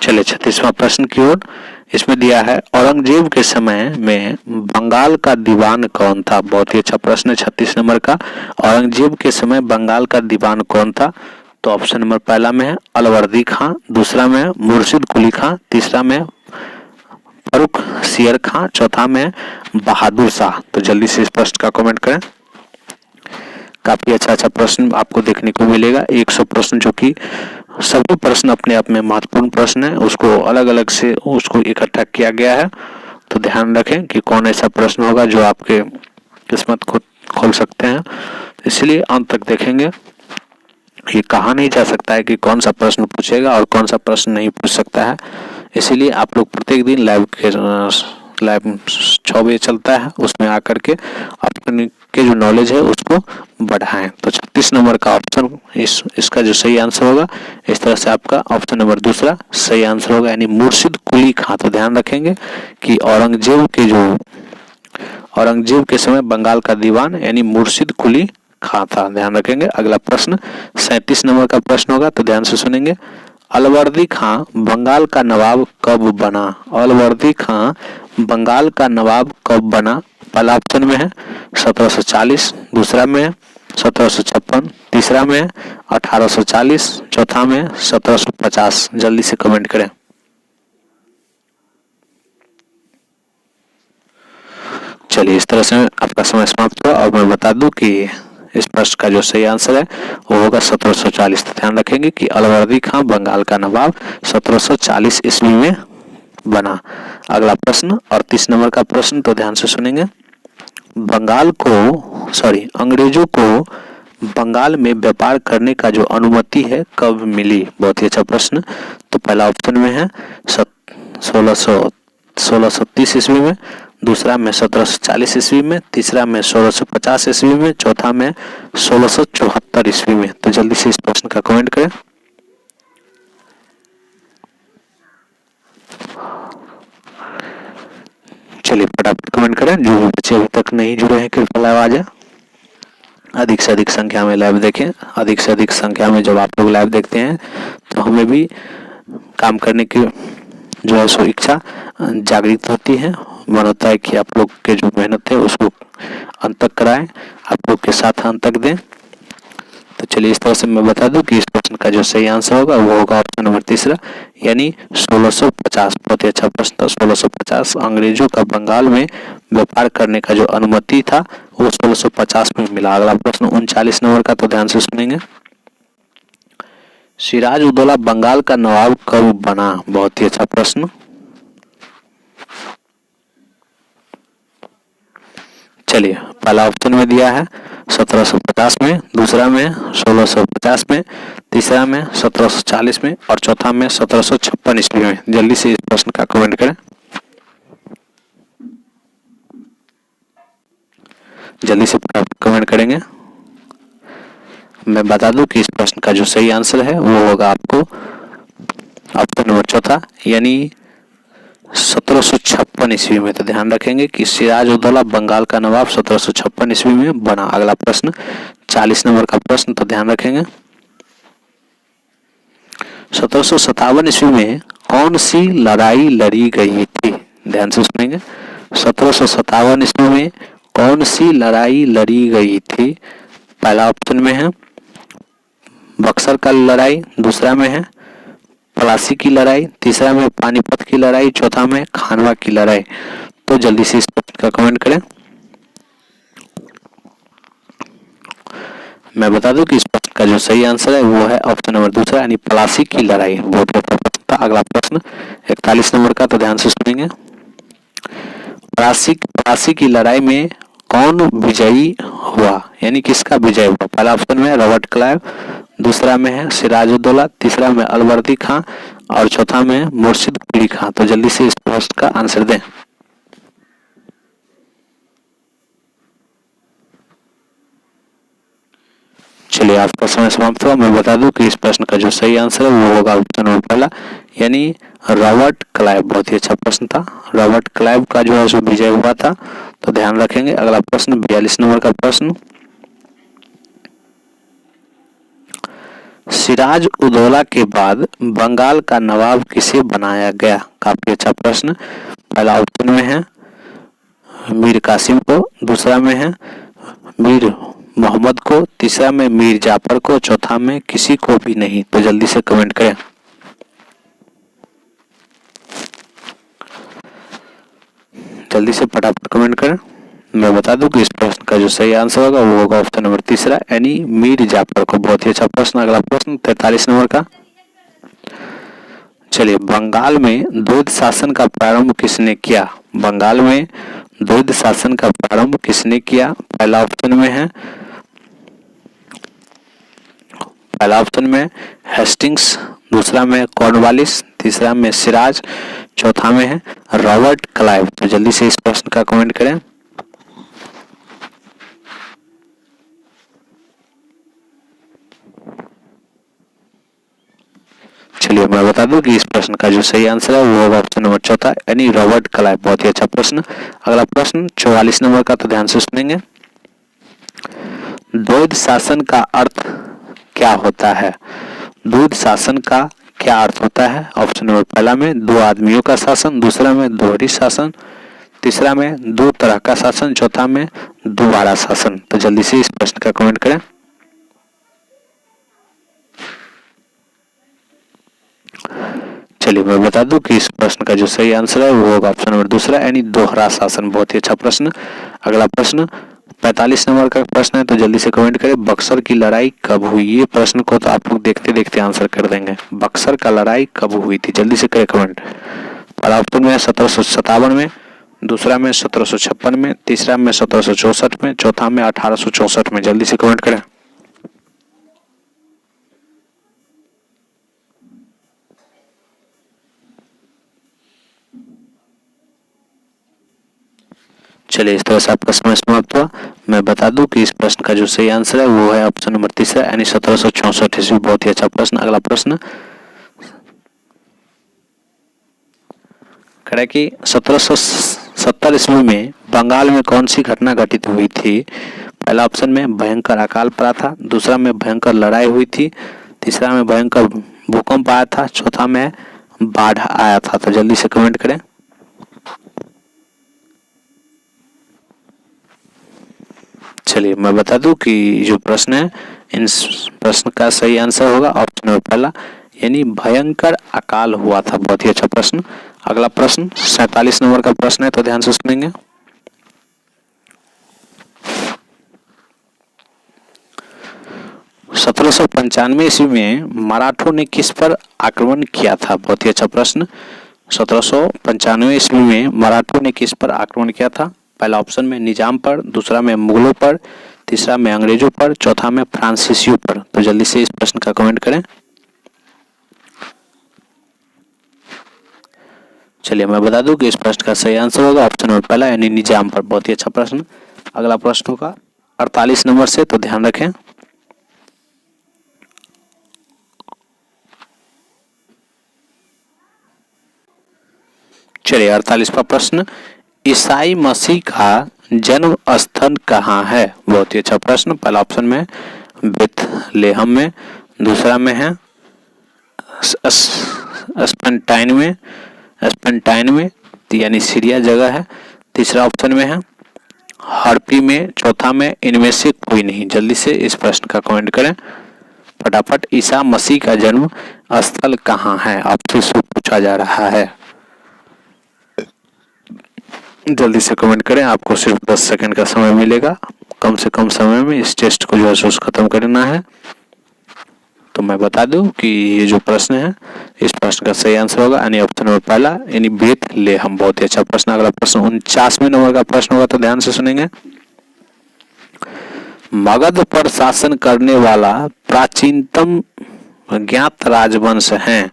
चलिए 36वां प्रश्न की ओर। इसमें दिया है औरंगजेब के समय में बंगाल का दीवान कौन था। बहुत ही अच्छा प्रश्न है 36 नंबर का। औरंगजेब के समय बंगाल का दीवान कौन था। तो ऑप्शन नंबर पहला में है अलवर्दी खां, दूसरा में है मुर्शिद कुली खां, तीसरा में फर्रुख सियर खां, चौथा में बहादुर शाह। तो जल्दी से इस प्रश्न का कमेंट करें। काफी अच्छा प्रश्न आपको देखने को मिलेगा। 100 प्रश्न जो कि सभी प्रश्न अपने आप में महत्वपूर्ण प्रश्न है, उसको अलग अलग से उसको इकट्ठा किया गया है। तो ध्यान रखें कि कौन ऐसा प्रश्न होगा जो आपके किस्मत को खोल सकते हैं, इसलिए अंत तक देखेंगे। ये कहा नहीं जा सकता है कि कौन सा प्रश्न पूछेगा और कौन सा प्रश्न नहीं पूछ सकता है, इसीलिए आप लोग प्रत्येक दिन लाइव 6 बजे चलता है, उसमें आकर के अपने के जो नॉलेज है उसको बढ़ाएं। तो 36 नंबर का ऑप्शन इसका जो सही आंसर होगा, इस तरह से आपका ऑप्शन नंबर दूसरा सही आंसर होगा यानी मुर्शिद कुली खां। तो ध्यान रखेंगे कि औरंगजेब के समय बंगाल का दीवान यानी मुर्शिद कुली खां था। ध्यान रखेंगे। अगला प्रश्न 37 नंबर का प्रश्न होगा, तो ध्यान से सुनेंगे। अलवर्दी खां बंगाल का नवाब कब बना। अलवर्दी खां बंगाल का नवाब कब बना। पहला ऑप्शन में है 1740, दूसरा में है 1756, तीसरा में है 1840, चौथा में 1750। जल्दी से कमेंट करें। चलिए इस तरह से आपका समय समाप्त हुआ और मैं बता दूं कि इस प्रश्न का जो सही आंसर है वो होगा 1740। तो ध्यान रखेंगे कि अलवर्दी खां बंगाल का नवाब 1740 ईस्वी में बना। अगला प्रश्न 38 नंबर का प्रश्न, तो ध्यान से सुनेंगे। अंग्रेजों को बंगाल में व्यापार करने का जो अनुमति है कब मिली। बहुत ही अच्छा प्रश्न। तो पहला ऑप्शन में है 1630 ईस्वी में, दूसरा में 1740 ईस्वी में, तीसरा में 1650 ईस्वी में, चौथा में 1674 ईस्वी में। तो जल्दी से इस प्रश्न का कमेंट करें। चलिए फटाफट कमेंट करें। जो बच्चे अभी तक नहीं जुड़े हैं कृपया लाइव आ जाए, अधिक से अधिक संख्या में लाइव देखें। अधिक से अधिक संख्या में जब आप लोग लाइव देखते हैं तो हमें भी काम करने की जो है सो इच्छा जागृत होती है। मन होता है कि आप लोग के जो मेहनत है उसको अंत तक कराएं, आप लोग के साथ अंत तक दें। तो चलिए इस तरह से मैं बता दूं कि इस प्रश्न का जो सही आंसर होगा वो होगा ऑप्शन नंबर तीसरा यानी 1650। बहुत ही अच्छा प्रश्न था। 1650 अंग्रेजों का बंगाल में व्यापार करने का जो अनुमति था वो 1650 में मिला। अगला प्रश्न 39 नंबर का, तो ध्यान से सुनेंगे। सिराज उदौला बंगाल का नवाब कब बना। बहुत ही अच्छा प्रश्न। चलिए पहला ऑप्शन में दिया है 1750 में, दूसरा में 1650 में, तीसरा में 1740 में और चौथा में 1756 ईस्वी में। जल्दी से इस प्रश्न का कमेंट करें। जल्दी से कमेंट करेंगे। मैं बता दूं कि इस प्रश्न का जो सही आंसर है वो होगा आपको ऑप्शन नंबर चौथा यानी 1756 ईस्वी में। तो ध्यान रखेंगे कि सिराज उदौला बंगाल का नवाब 1756 ईस्वी में बना। अगला प्रश्न 40 नंबर का प्रश्न, तो ध्यान रखेंगे। 1757 ईस्वी में कौन सी लड़ाई लड़ी गई थी। ध्यान से सुनेंगे। 1757 ईस्वी में कौन सी लड़ाई लड़ी गई थी। पहला ऑप्शन में है बक्सर का लड़ाई, दूसरा में है प्लासी की लड़ाई, तीसरा में पानीपत की लड़ाई, चौथा में खानवा की लड़ाई। तो जल्दी से इस प्रश्न का कमेंट करें। मैं बता दूं कि इस प्रश्न का जो सही आंसर है वो है ऑप्शन नंबर दूसरा यानी प्लासी की लड़ाई। बहुत अच्छा प्रश्न था। अगला प्रश्न 41 नंबर का, तो ध्यान से सुनेंगे। प्लासी की लड़ाई में कौन विजयी हुआ यानी किसका विजय हुआ। पहला ऑप्शन में रॉबर्ट क्लाइव, दूसरा में है सिराजुद्दौला, तीसरा में अलवर्दी खां और चौथा में मुर्शिद कुली खां। तो जल्दी से इस प्रश्न का आंसर दें। चलिए आपका समय समाप्त हुआ। मैं बता दूं कि इस प्रश्न का जो सही आंसर है वो होगा ऑप्शन नंबर पहला, यानी रॉबर्ट क्लाइव। बहुत ही अच्छा प्रश्न था, रॉबर्ट क्लाइव का जो है सो विजय हुआ था, तो ध्यान रखेंगे। अगला प्रश्न 42 नंबर का प्रश्न, सिराज उदौला के बाद बंगाल का नवाब किसे बनाया गया? काफी अच्छा प्रश्न। पहला ऑप्शन में है मीर कासिम को, दूसरा में है मीर मोहम्मद को, तीसरा में मीर जाफर को, चौथा में किसी को भी नहीं। तो जल्दी से कमेंट करें। जल्दी से फटाफट कमेंट करें। मैं बता दूं कि इस प्रश्न का जो सही आंसर होगा वो होगा ऑप्शन नंबर तीसरा, यानी मीर जाफर को। बहुत ही अच्छा प्रश्न। अगला प्रश्न 43 नंबर का, चलिए बंगाल में द्वैध शासन का प्रारंभ किसने किया? बंगाल में द्वैध शासन का प्रारंभ किसने किया? पहला ऑप्शन में हेस्टिंग्स, दूसरा में कॉर्नवालिस, तीसरा में सिराज, चौथा में है रॉबर्ट क्लाइव। तो जल्दी से इस प्रश्न का कमेंट करें। चलिए मैं बता दूं कि इस प्रश्न का जो सही आंसर है वो होगा ऑप्शन नंबर चौथा, यानी रॉबर्ट क्लाइव। बहुत ही अच्छा प्रश्न। अगला प्रश्न 44 नंबर का, तो ध्यान से सुनेंगे। द्वैध शासन का अर्थ क्या होता है? द्वैध शासन का क्या अर्थ होता है? ऑप्शन नंबर पहला में दो आदमियों का शासन, दूसरा में दोहरी शासन, तीसरा में दो तरह का शासन, चौथा में दोबारा शासन। तो जल्दी से इस प्रश्न का कमेंट करें। चलिए मैं बता दूं कि इस प्रश्न का जो सही आंसर है वो होगा ऑप्शन नंबर दूसरा, यानी दोहरा शासन। बहुत ही अच्छा प्रश्न। अगला प्रश्न 45 नंबर का प्रश्न है, तो जल्दी से कमेंट करें। बक्सर की लड़ाई कब हुई? ये प्रश्न को तो आप लोग देखते देखते आंसर कर देंगे। बक्सर का लड़ाई कब हुई थी? जल्दी से करें कमेंट। पहला ऑप्शन में 1757 में, दूसरा में 1756 में, तीसरा में 1764 में, चौथा में 1864 में। जल्दी से कमेंट करें। चलिए इस तरह से आपका समय समाप्त हुआ। मैं बता दूं कि इस प्रश्न का जो सही आंसर है वो है ऑप्शन नंबर तीसरा, यानी 1764 ईस्वी। बहुत ही अच्छा प्रश्न। अगला प्रश्न करें कि 1770 ईस्वी में बंगाल में कौन सी घटना घटित हुई थी? पहला ऑप्शन में भयंकर अकाल पड़ा था, दूसरा में भयंकर लड़ाई हुई थी, तीसरा में भयंकर भूकंप आया था, चौथा में बाढ़ आया था। तो जल्दी से कमेंट करें। चलिए मैं बता दूं कि जो प्रश्न है इन प्रश्न का सही आंसर होगा ऑप्शन नंबर पहला, यानी भयंकर अकाल हुआ था। बहुत ही अच्छा प्रश्न। अगला प्रश्न 47 नंबर का प्रश्न है, तो ध्यान से सुनेंगे। सत्रह सौ 95 ईस्वी में मराठों ने किस पर आक्रमण किया था? बहुत ही अच्छा प्रश्न। 1795 ईस्वी में मराठों ने किस पर आक्रमण किया था? पहला ऑप्शन में निजाम पर, दूसरा में मुगलों पर, तीसरा में अंग्रेजों पर, चौथा में फ्रांसीसियों पर। तो जल्दी से इस प्रश्न का कमेंट करें। चलिए मैं बता दूं कि इस प्रश्न का सही आंसर होगा ऑप्शन नंबर पहला, यानी निजाम पर। बहुत ही अच्छा प्रश्न। अगला प्रश्न होगा 48 नंबर से, तो ध्यान रखें। चलिए 48वां प्रश्न, ईसाई मसीह का जन्म स्थल कहाँ है? बहुत ही अच्छा प्रश्न। पहला ऑप्शन में बेथलेहम में, दूसरा में है स्पेंटाइन में यानी सीरिया जगह है, तीसरा ऑप्शन में है हड़पी में, चौथा में इनमें से कोई नहीं। जल्दी से इस प्रश्न का कमेंट करें फटाफट। ईसा मसीह का जन्म स्थल कहाँ है? आपसे पूछा जा रहा है, जल्दी से कमेंट करें। आपको सिर्फ 10 सेकंड का समय मिलेगा। कम से कम समय में इस टेस्ट को जो है खत्म करना है। तो मैं बता दूं कि ये जो प्रश्न है इस प्रश्न का सही आंसर होगा यानी ऑप्शन नंबर पहला, यानी बेथलेहम। बहुत ही अच्छा प्रश्न। अगला प्रश्न 49वें नंबर का प्रश्न होगा, तो ध्यान से सुनेंगे। मगध पर शासन करने वाला प्राचीनतम ज्ञात राजवंश है।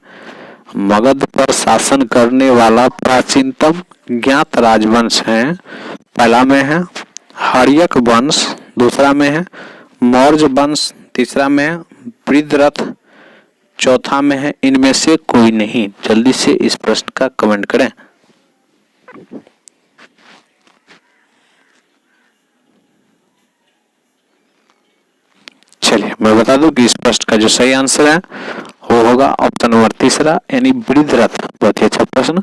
मगध पर शासन करने वाला प्राचीनतम ज्ञात राजवंश है। पहला में है हर्यक वंश, दूसरा में है मौर्य वंश, तीसरा में है वृद्धरथ, चौथा में है इनमें से कोई नहीं। जल्दी से इस प्रश्न का कमेंट करें। चलिए मैं बता दूं कि इस प्रश्न का जो सही आंसर है वो होगा ऑप्शन नंबर तीसरा, यानी वृद्धरथ। बहुत ही अच्छा प्रश्न।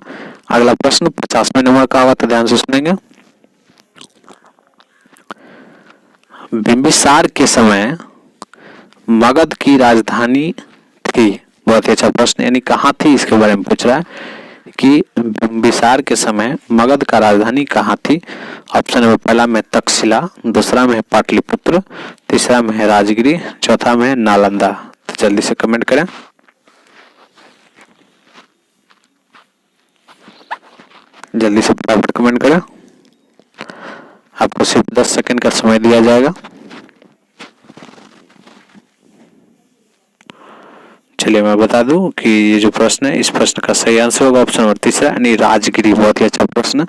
अगला प्रश्न 50वें नंबर का होगा, तो ध्यान से सुनेंगे। बिंबिसार के समय मगध की राजधानी थी। बहुत ही अच्छा प्रश्न, यानी कहाँ थी इसके बारे में पूछ रहा है कि बिंबिसार के समय मगध का राजधानी कहाँ थी। ऑप्शन नंबर पहला में तक्षशिला, दूसरा में है पाटलिपुत्र, तीसरा में है राजगिरी, चौथा में है नालंदा। तो जल्दी से कमेंट करें। जल्दी से फटाफट कमेंट करें। आपको सिर्फ 10 सेकंड का समय दिया जाएगा। चलिए मैं बता दूं कि ये जो प्रश्न है, इस प्रश्न का सही आंसर होगा ऑप्शन नंबर तीसरा, यानी राजगिरी। बहुत ही अच्छा प्रश्न।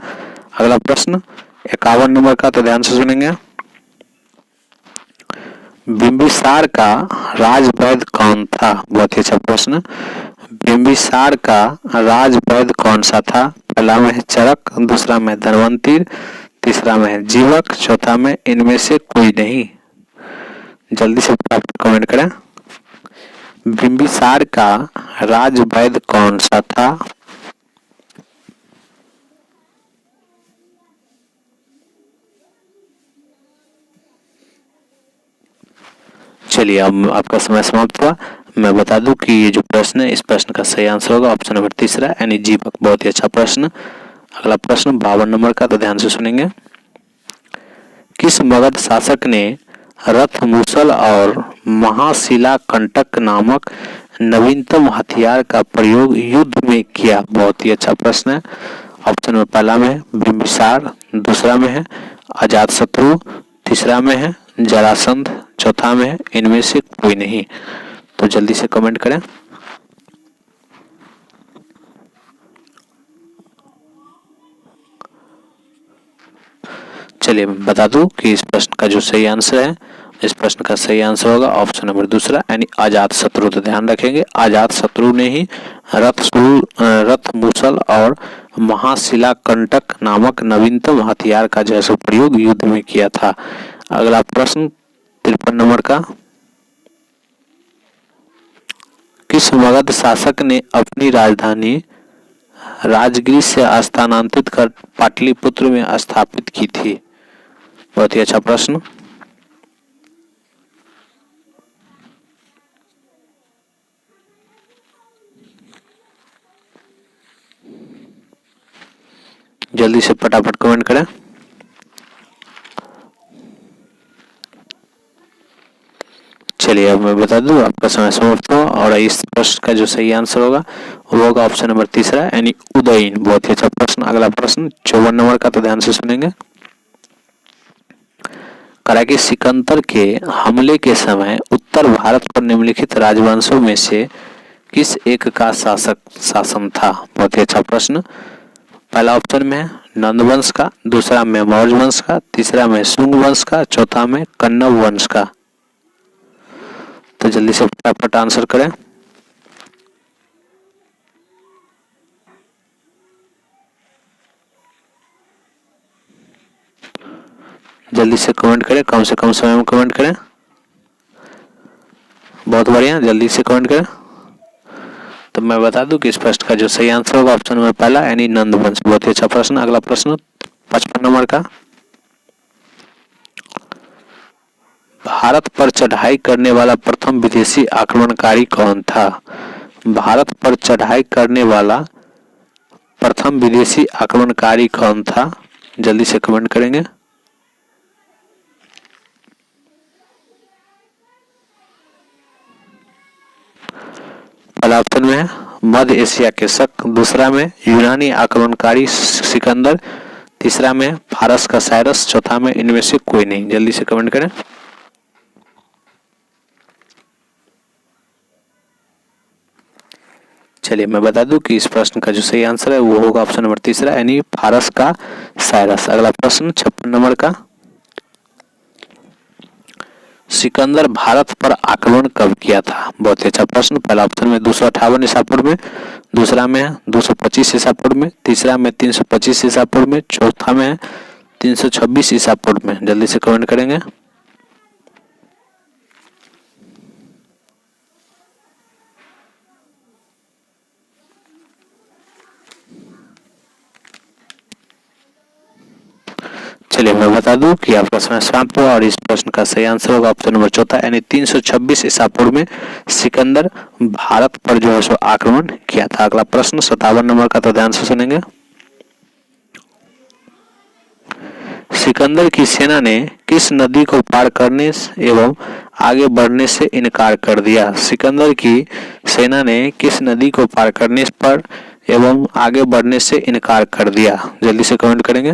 अगला प्रश्न 51 नंबर का, तो ध्यान से सुनेंगे। बिंबिसार का राजवैद्य कौन था। बहुत ही अच्छा प्रश्न। बिंबिसार का राजवैद्य कौन सा था। पहला में है चरक, दूसरा में धनवंतरी, तीसरा में है जीवक, चौथा में इनमें से कोई नहीं। जल्दी से कमेंट करें। बिंबिसार का राजवैद्य कौन सा था। चलिए अब आपका समय समाप्त हुआ। मैं बता दूं कि ये जो प्रश्न है, इस प्रश्न का सही आंसर होगा ऑप्शन नंबर तीसरा, यानी जीवक। बहुत ही अच्छा प्रश्न। अगला प्रश्न 52 नंबर का, तो ध्यान से सुनेंगे। किस मगध शासक ने रथ मूसल और महाशिला कंटक नामक नवीनतम हथियार का प्रयोग युद्ध में किया। बहुत ही अच्छा प्रश्न है। ऑप्शन में पहला में है बिंबिसार, दूसरा में है अजातशत्रु, तीसरा में है जरासंध, चौथा में है इनमें से कोई नहीं। तो जल्दी से कमेंट करें। चलिए मैं बता दूं कि इस प्रश्न का जो सही आंसर है, इस प्रश्न का सही आंसर होगा ऑप्शन नंबर दूसरा, यानी अजातशत्रु। तो ध्यान रखेंगे, अजातशत्रु ने ही रथ मूसल और महाशिला कंटक नामक नवीनतम हथियार का जो है प्रयोग युद्ध में किया था। अगला प्रश्न 53 नंबर का। किस मगध शासक ने अपनी राजधानी राजगिरी से स्थानांतरित कर पाटलिपुत्र में स्थापित की थी। बहुत ही अच्छा प्रश्न। जल्दी से फटाफट कमेंट करें। चलिए अब मैं बता दूं, आपका समय समाप्त हुआ और इस प्रश्न का जो सही आंसर होगा वो होगा ऑप्शन नंबर तीसरा, यानी उदयन। बहुत ही अच्छा प्रश्न। अगला प्रश्न 54 नंबर का, तो ध्यान से सुनेंगे। कराकी सिकंदर के हमले के समय उत्तर भारत पर निम्नलिखित राजवंशों में से किस एक का शासन था। बहुत ही अच्छा प्रश्न। पहला ऑप्शन में है नंद वंश का, दूसरा में मौर्य वंश का, तीसरा में शुंग वंश का, चौथा में कण्व वंश का। तो जल्दी से फटाफट आंसर करें। जल्दी से कमेंट करें, कम से कम समय में कमेंट करें। बहुत बढ़िया, जल्दी से कमेंट करें। तो मैं बता दूं कि इस प्रश्न का जो सही आंसर होगा ऑप्शन नंबर पहला, यानी नंद वंश। बहुत ही अच्छा प्रश्न। अगला प्रश्न 55 नंबर का। भारत पर चढ़ाई करने वाला प्रथम विदेशी आक्रमणकारी कौन था। भारत पर चढ़ाई करने वाला प्रथम विदेशी आक्रमणकारी कौन था। जल्दी से कमेंट करेंगे। पहला ऑप्शन में है मध्य एशिया के शक, दूसरा में यूनानी आक्रमणकारी सिकंदर, तीसरा में फारस का साइरस, चौथा में इनमें से कोई नहीं। जल्दी से कमेंट करें। चलिए मैं बता दूं कि इस प्रश्न का जो सही आंसर है वो होगा ऑप्शन नंबर तीसरा, यानी फारस का साइरस। अगला प्रश्न 56 नंबर का। सिकंदर भारत पर आक्रमण कब किया था? बहुत ही अच्छा प्रश्न। पहला ऑप्शन में 258 ईसा पूर्व में, दूसरा में है 225 ईसा पूर्व में, तीसरा में 325 ईसा पूर्व में, चौथा में है 326 ईसा पूर्व में। जल्दी से कमेंट करेंगे। चलिए मैं बता दूं कि आपका समय समाप्त हुआ और इस प्रश्न का सही आंसर होगा ऑप्शन नंबर चौथा, यानी 326 ईसा पूर्व में सिकंदर भारत पर जो है सो आक्रमण किया था। अगला प्रश्न 57 नंबर का, तो ध्यान से सुनेंगे। सिकंदर की सेना ने किस नदी को पार करने एवं आगे बढ़ने से इनकार कर दिया? सिकंदर की सेना ने किस नदी को पार करने पर एवं आगे बढ़ने से इनकार कर दिया? जल्दी से कमेंट करेंगे।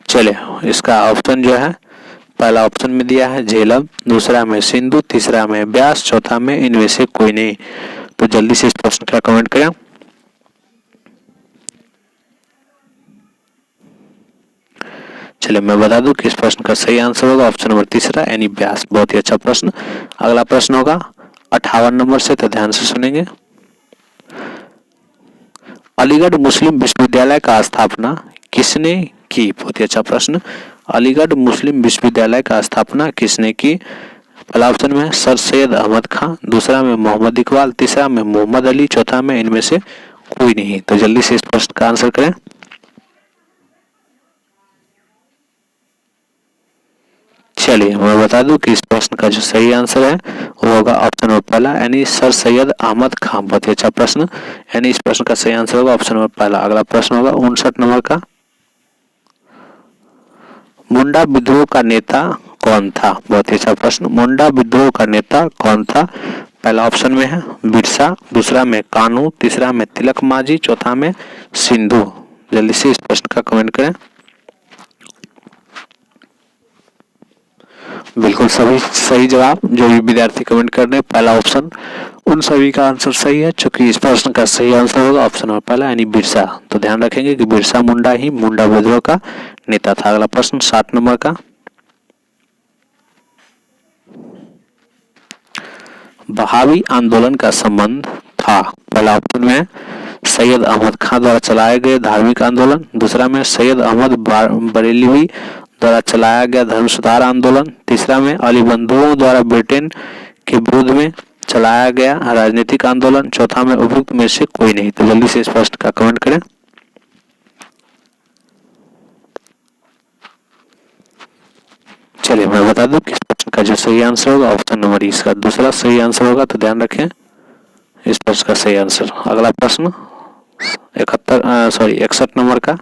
चलिए इसका ऑप्शन जो है पहला ऑप्शन में दिया है झेलम, दूसरा में सिंधु, तीसरा में ब्यास, चौथा में इनमें से कोई नहीं। तो जल्दी से इस प्रश्न का कमेंट करें। चलिए मैं बता दूं कि इस प्रश्न का सही आंसर होगा ऑप्शन नंबर तीसरा, यानी ब्यास। बहुत ही अच्छा प्रश्न। अगला प्रश्न होगा 58 नंबर से, तो ध्यान से सुनेंगे। अलीगढ़ मुस्लिम विश्वविद्यालय का स्थापना किसने की? बहुत ही अच्छा प्रश्न। अलीगढ़ मुस्लिम विश्वविद्यालय का स्थापना किसने की? पहला ऑप्शन में सर सैयद अहमद खान, दूसरा में मोहम्मद इकबाल, तीसरा में मोहम्मद अली, चौथा में इनमें से कोई नहीं। तो जल्दी से इस प्रश्न का आंसर करें। चलिए मैं बता दूं कि इस प्रश्न का जो सही आंसर है वो होगा ऑप्शन नंबर पहला, यानी सर सैयद अहमद खान। बहुत ही अच्छा प्रश्न, यानी इस प्रश्न का सही आंसर होगा ऑप्शन नंबर पहला। अगला प्रश्न होगा 59 नंबर का। मुंडा विद्रोह का नेता कौन था? बहुत ही अच्छा प्रश्न। मुंडा विद्रोह का नेता कौन था? पहला ऑप्शन में है बिरसा, दूसरा में कानू, तीसरा में तिलक मांझी, चौथा में सिंधु। जल्दी से इस प्रश्न का कमेंट करें। बिल्कुल सभी सही जवाब जो भी विद्यार्थी कमेंट कर रहे हैं, पहला ऑप्शन उन सभी का आंसर सही है, चूंकि इस प्रश्न का सही आंसर होगा ऑप्शन नंबर पहला, यानी बिरसा। तो ध्यान रखेंगे कि बिरसा मुंडा ही मुंडा विद्रोह का नेता था। अगला प्रश्न 60 नंबर का। बहावी आंदोलन का संबंध था? पहला ऑप्शन में सैयद अहमद खान द्वारा चलाए गए धार्मिक आंदोलन, दूसरा में सैयद अहमद बरेलवी द्वारा चलाया गया धर्म सुधार आंदोलन, तीसरा में अली बंधुओं द्वारा ब्रिटेन के विरुद्ध में चलाया गया राजनीतिक आंदोलन, चौथा में उपयुक्त में से कोई नहीं। तो जल्दी से इस प्रश्न का कमेंट करें। चलिए मैं बता दूं कि इस प्रश्न का जो सही आंसर होगा ऑप्शन नंबर इसका दूसरा सही आंसर होगा। तो ध्यान रखें इस प्रश्न का सही आंसर। अगला प्रश्न 61 नंबर का।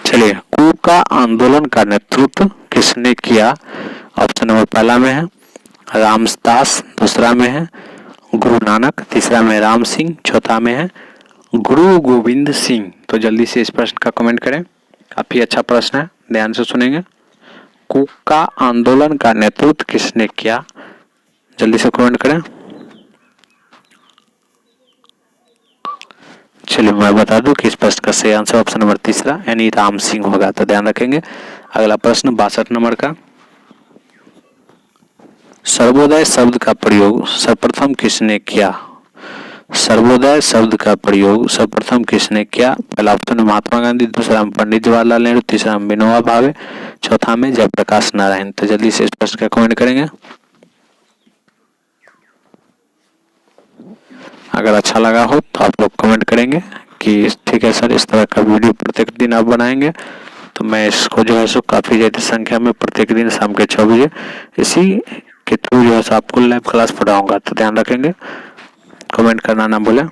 चलिए कूका आंदोलन का नेतृत्व किसने किया? ऑप्शन नंबर पहला में है रामदास, दूसरा में है गुरु नानक, तीसरा में राम सिंह, चौथा में है गुरु गोविंद सिंह। तो जल्दी से इस प्रश्न का कमेंट करें। काफी अच्छा प्रश्न है, ध्यान से सुनेंगे। कूका आंदोलन का नेतृत्व किसने किया? जल्दी से कमेंट करें। चलिए मैं बता दूं कि इस प्रश्न का सही आंसर ऑप्शन नंबर तीसरा, यानी राम सिंह होगा। तो ध्यान रखेंगे। अगला प्रश्न 62 नंबर का। सर्वोदय शब्द का प्रयोग सर्वप्रथम किसने किया? सर्वोदय शब्द का प्रयोग सर्वप्रथम किसने किया? पहला ऑप्शन में महात्मा गांधी, दूसरा में पंडित जवाहरलाल नेहरू, तीसरा में विनोबा भावे, चौथा में जयप्रकाश नारायण। तो जल्दी से इस प्रश्न का कमेंट करेंगे। अगर अच्छा लगा हो तो आप लोग कमेंट करेंगे कि ठीक है सर, इस तरह का वीडियो प्रत्येक दिन आप बनाएंगे तो मैं इसको जो है सो काफ़ी ज़्यादा संख्या में प्रत्येक दिन शाम के 6 बजे इसी के थ्रू जो है सो आपको लाइव क्लास पढ़ाऊंगा। तो ध्यान रखेंगे, कमेंट करना ना भूलें।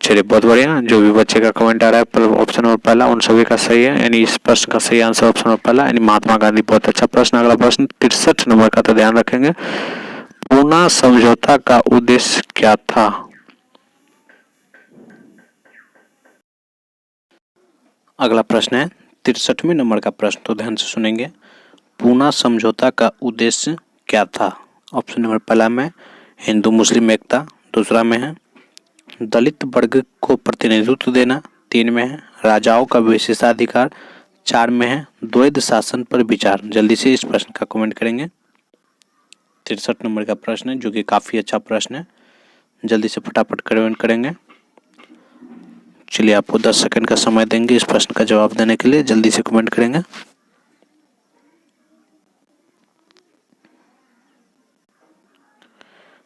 चलिए बहुत बढ़िया, जो भी बच्चे का कमेंट आ रहा है ऑप्शन नंबर पहला उन सभी का सही है, यानी इस प्रश्न का सही आंसर ऑप्शन नंबर पहला, यानी महात्मा गांधी। बहुत अच्छा प्रश्न। अगला प्रश्न 63 नंबर का। तो ध्यान रखेंगे पूना समझौता का उद्देश्य क्या था? अगला प्रश्न है 63वें नंबर का प्रश्न, तो ध्यान से सुनेंगे। पूना समझौता का उद्देश्य क्या था? ऑप्शन नंबर पहला में हिंदू मुस्लिम एकता, दूसरा में है दलित वर्ग को प्रतिनिधित्व देना, 3 में है राजाओं का विशेषाधिकार, 4 में है द्वैध शासन पर विचार। जल्दी से इस प्रश्न का कमेंट करेंगे। 63 नंबर का प्रश्न है जो कि काफी अच्छा प्रश्न है, जल्दी से फटाफट कमेंट करेंगे। चलिए आपको 10 सेकंड का समय देंगे इस प्रश्न का जवाब देने के लिए, जल्दी से कमेंट करेंगे।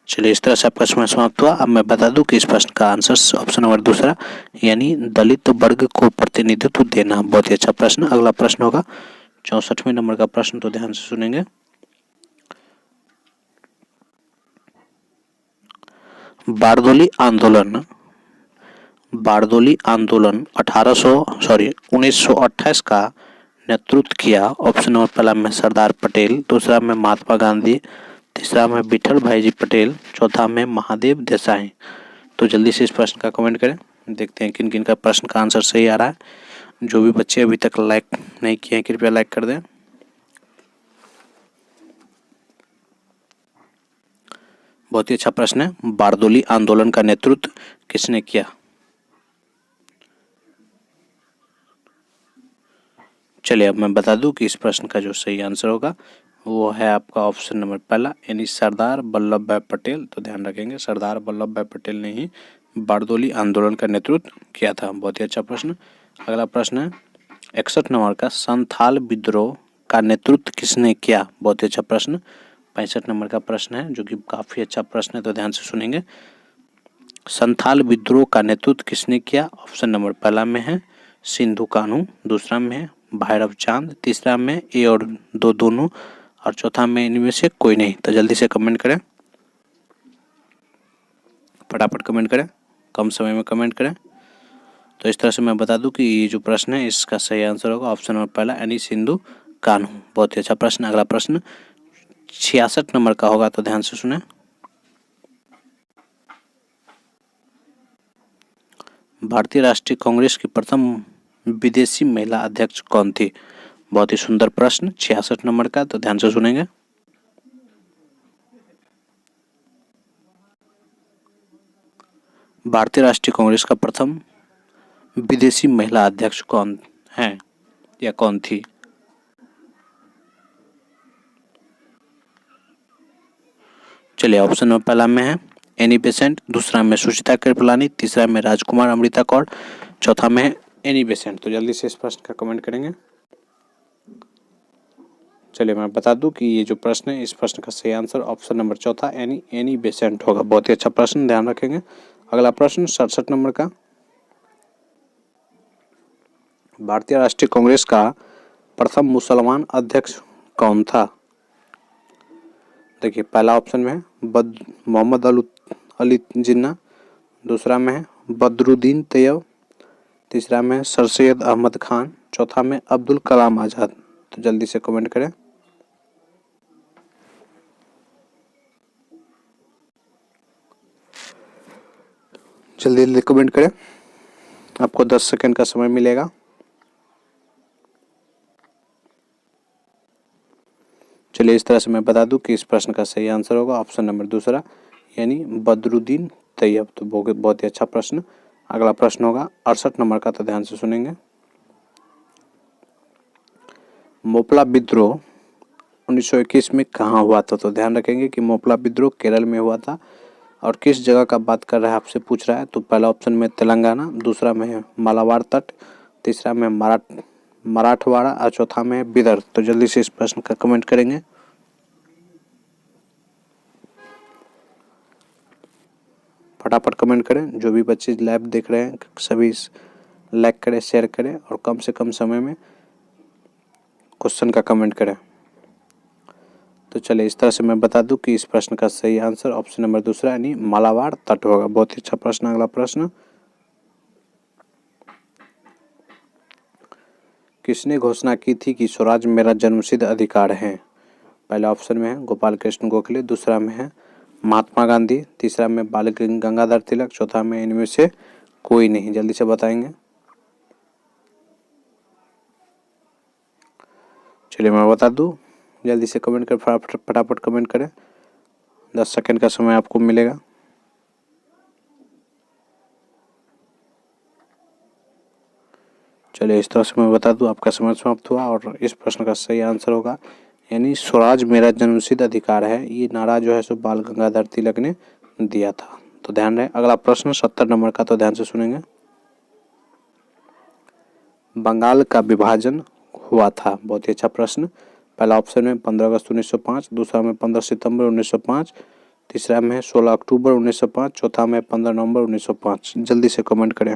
चलिए इस तरह से आपका समय समाप्त हुआ। अब मैं बता दूं कि इस प्रश्न का आंसर ऑप्शन नंबर दूसरा यानी दलित वर्ग को प्रतिनिधित्व देना। बहुत ही अच्छा प्रश्न। अगला प्रश्न होगा 64वें नंबर का प्रश्न, तो ध्यान से सुनेंगे। बारदोली आंदोलन 1928 का नेतृत्व किया। ऑप्शन नंबर पहला में सरदार पटेल, दूसरा में महात्मा गांधी, तीसरा में विठल भाई जी पटेल, चौथा में महादेव देसाई। तो जल्दी से इस प्रश्न का कमेंट करें, देखते हैं किन किन का प्रश्न का आंसर सही आ रहा है। जो भी बच्चे अभी तक लाइक नहीं किए हैं कृपया लाइक कर दें। बहुत ही अच्छा प्रश्न है। बारदोली आंदोलन का नेतृत्व किसने किया? चलिए अब मैं बता दूं कि इस प्रश्न का जो सही आंसर होगा वो है आपका ऑप्शन नंबर पहला यानी सरदार वल्लभ भाई पटेल। तो ध्यान रखेंगे सरदार वल्लभ भाई पटेल ने ही बारदोली आंदोलन का नेतृत्व किया था। बहुत ही अच्छा प्रश्न। अगला प्रश्न है 61 नंबर का संथाल विद्रोह का नेतृत्व किसने किया? बहुत ही अच्छा प्रश्न। 65 नंबर का प्रश्न है जो कि काफी अच्छा प्रश्न है, तो ध्यान से सुनेंगे। संथाल विद्रोह का नेतृत्व किसने किया? ऑप्शन नंबर पहला में है सिंधु कान्हू, दूसरा में है भैरव चांद, तीसरा में ए और दो दोनों, और चौथा में इनमें से कोई नहीं। तो जल्दी से कमेंट करें, फटाफट कमेंट करें, कम समय में कमेंट करें। तो इस तरह से मैं बता दूं कि ये जो प्रश्न है इसका सही आंसर होगा ऑप्शन नंबर पहला यानी सिंधु कान्हू। बहुत ही अच्छा प्रश्न। अगला प्रश्न 66 नंबर का होगा, तो ध्यान से सुने। भारतीय राष्ट्रीय कांग्रेस की प्रथम विदेशी महिला अध्यक्ष कौन थी? बहुत ही सुंदर प्रश्न 66 नंबर का, तो ध्यान से सुनेंगे। भारतीय राष्ट्रीय कांग्रेस का प्रथम विदेशी महिला अध्यक्ष कौन है या कौन थी? चलिए ऑप्शन नंबर पहला में है एनी बेसेंट, दूसरा में सुचिता कृपलानी, तीसरा में राजकुमार अमृता कौर, चौथा में है एनी बेसेंट। तो जल्दी से इस प्रश्न का कमेंट करेंगे। चलिए मैं बता दूं कि ये जो प्रश्न है इस प्रश्न का सही आंसर ऑप्शन नंबर चौथा यानी एनी बेसेंट होगा। बहुत ही अच्छा प्रश्न, ध्यान रखेंगे। अगला प्रश्न 67 नंबर का, भारतीय राष्ट्रीय कांग्रेस का प्रथम मुसलमान अध्यक्ष कौन था? देखिए पहला ऑप्शन में है मोहम्मद अली जिन्ना, दूसरा में है बदरुद्दीन तैयब, तीसरा में है सर सैयद अहमद खान, चौथा में अब्दुल कलाम आज़ाद। तो जल्दी से कमेंट करें, जल्दी जल्दी कमेंट करें, आपको 10 सेकंड का समय मिलेगा। चलिए इस तरह से मैं बता दूं कि इस प्रश्न का सही आंसर होगा ऑप्शन नंबर दूसरा यानी बदरुद्दीन तैयब। तो बहुत ही अच्छा प्रश्न। अगला प्रश्न होगा 68 नंबर का, तो ध्यान से सुनेंगे। मोपला विद्रोह 1921 में कहाँ हुआ था? तो ध्यान रखेंगे कि मोपला विद्रोह केरल में हुआ था। और किस जगह का बात कर रहा है आपसे पूछ रहा है, तो पहला ऑप्शन में तेलंगाना, दूसरा में है मालाबार तट, तीसरा में मराठवाड़ा और चौथा में विदर्भ। तो जल्दी से इस प्रश्न का कमेंट करेंगे, फटाफट कमेंट करें। जो भी बच्चे लाइव देख रहे हैं सभी लाइक करें, शेयर करें और कम से कम समय में क्वेश्चन का कमेंट करें। तो चलिए इस तरह से मैं बता दूं कि इस प्रश्न का सही आंसर ऑप्शन नंबर दूसरा यानी मालाबार तट होगा। बहुत ही अच्छा प्रश्न। अगला प्रश्न, किसने घोषणा की थी कि स्वराज मेरा जन्मसिद्ध अधिकार है? पहला ऑप्शन में है गोपाल कृष्ण गोखले, दूसरा में है महात्मा गांधी, तीसरा में बाल गंगाधर तिलक, चौथा में इनमें से कोई नहीं। जल्दी से बताएंगे। चलिए मैं बता दूं, जल्दी से कमेंट कर, फटाफट कमेंट करें, 10 सेकंड का समय आपको मिलेगा। चलिए इस तरह से मैं बता दूं, आपका समय समाप्त हुआ और इस प्रश्न का सही आंसर होगा यानी स्वराज मेरा जन्मसिद्ध अधिकार है, ये नारा जो है सो बाल गंगाधर तिलक ने दिया था। तो ध्यान रहे। अगला प्रश्न 70 नंबर का, तो ध्यान से सुनेंगे। बंगाल का विभाजन हुआ था, बहुत ही अच्छा प्रश्न। पहला ऑप्शन में 15 अगस्त 1905, दूसरा में 15 सितंबर 1905, तीसरा में 16 अक्टूबर 1905, चौथा में 15 नवंबर 1905। जल्दी से कमेंट करें।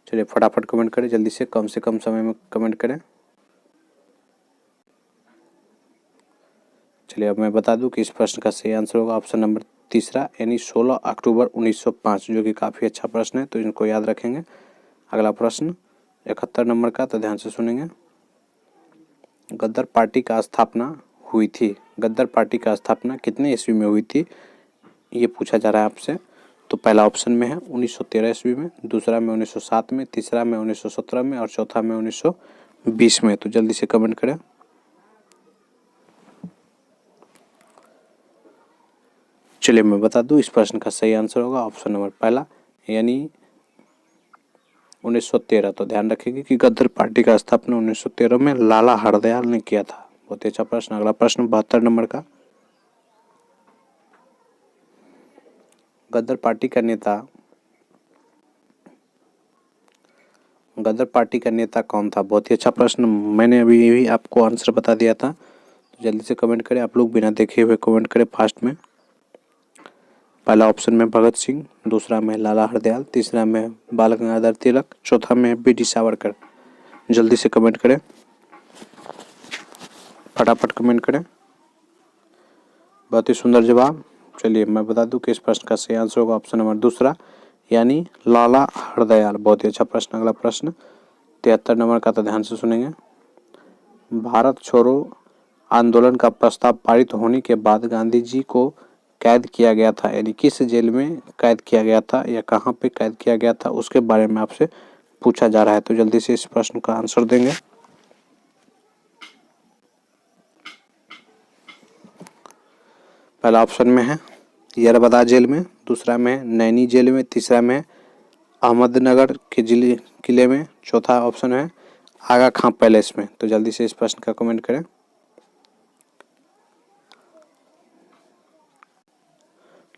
चलिए फटाफट कमेंट करें, जल्दी से कम समय में कमेंट करें। चलिए अब मैं बता दूं कि इस प्रश्न का सही आंसर होगा ऑप्शन नंबर तीसरा यानी 16 अक्टूबर 1905, जो कि काफ़ी अच्छा प्रश्न है, तो इनको याद रखेंगे। अगला प्रश्न 71 नंबर का, तो ध्यान से सुनेंगे। गद्दार पार्टी का स्थापना हुई थी, गद्दार पार्टी का स्थापना कितने ईस्वी में हुई थी, ये पूछा जा रहा है आपसे। तो पहला ऑप्शन में है 1913 ईस्वी में, दूसरा में 1907 में, तीसरा में 1917 में और चौथा में 1920 में। तो जल्दी से कमेंट करें। चलिए मैं बता दूं, इस प्रश्न का सही आंसर होगा ऑप्शन नंबर पहला यानी 1913। तो ध्यान रखेंगे कि गद्दार पार्टी का स्थापना 1913 में लाला हरदयाल ने किया था। बहुत ही अच्छा प्रश्न। अगला प्रश्न 72 नंबर का। गद्दार पार्टी का नेता कौन था? बहुत ही अच्छा प्रश्न, मैंने अभी आपको आंसर बता दिया था। तो जल्दी से कमेंट करें, आप लोग बिना देखे हुए कमेंट करें फास्ट में। पहला ऑप्शन में भगत सिंह, दूसरा में लाला हरदयाल, तीसरा में बाल गंगाधर तिलक, चौथा में बी डी सावरकर। जल्दी से कमेंट करें, फटाफट कमेंट करें। बहुत ही सुंदर जवाब। चलिए मैं बता दूं कि इस प्रश्न का सही आंसर होगा ऑप्शन नंबर दूसरा यानी लाला हरदयाल। बहुत ही अच्छा प्रश्न। अगला प्रश्न 73 नंबर का, तो ध्यान से सुनेंगे। भारत छोड़ो आंदोलन का प्रस्ताव पारित होने के बाद गांधी जी को कैद किया गया था, यानी किस जेल में कैद किया गया था या कहाँ पे कैद किया गया था, उसके बारे में आपसे पूछा जा रहा है। तो जल्दी से इस प्रश्न का आंसर देंगे। पहला ऑप्शन में है यरबदा जेल में, दूसरा में नैनी जेल में, तीसरा में अहमदनगर के किले में, चौथा ऑप्शन है आगा खां पैलेस में। तो जल्दी से इस प्रश्न का कमेंट करें।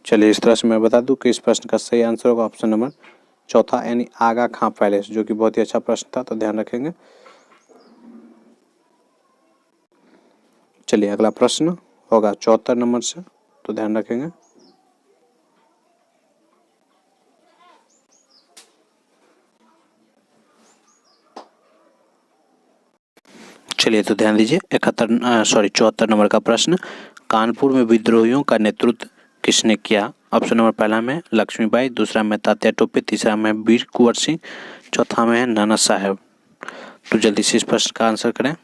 चलिए इस तरह से मैं बता दूं कि इस प्रश्न का सही आंसर होगा ऑप्शन नंबर चौथा यानी आगा खां पैलेस, जो कि बहुत ही अच्छा प्रश्न था, तो ध्यान रखेंगे। चलिए अगला प्रश्न होगा 74 नंबर से, तो ध्यान रखेंगे। चलिए तो ध्यान दीजिए 74 नंबर का प्रश्न। कानपुर में विद्रोहियों का नेतृत्व किसने किया? ऑप्शन नंबर पहला में लक्ष्मीबाई, दूसरा में तात्या टोपे, तीसरा में वीर कुंवर सिंह, चौथा में है नाना साहेब। तो जल्दी से इस प्रश्न का आंसर करें।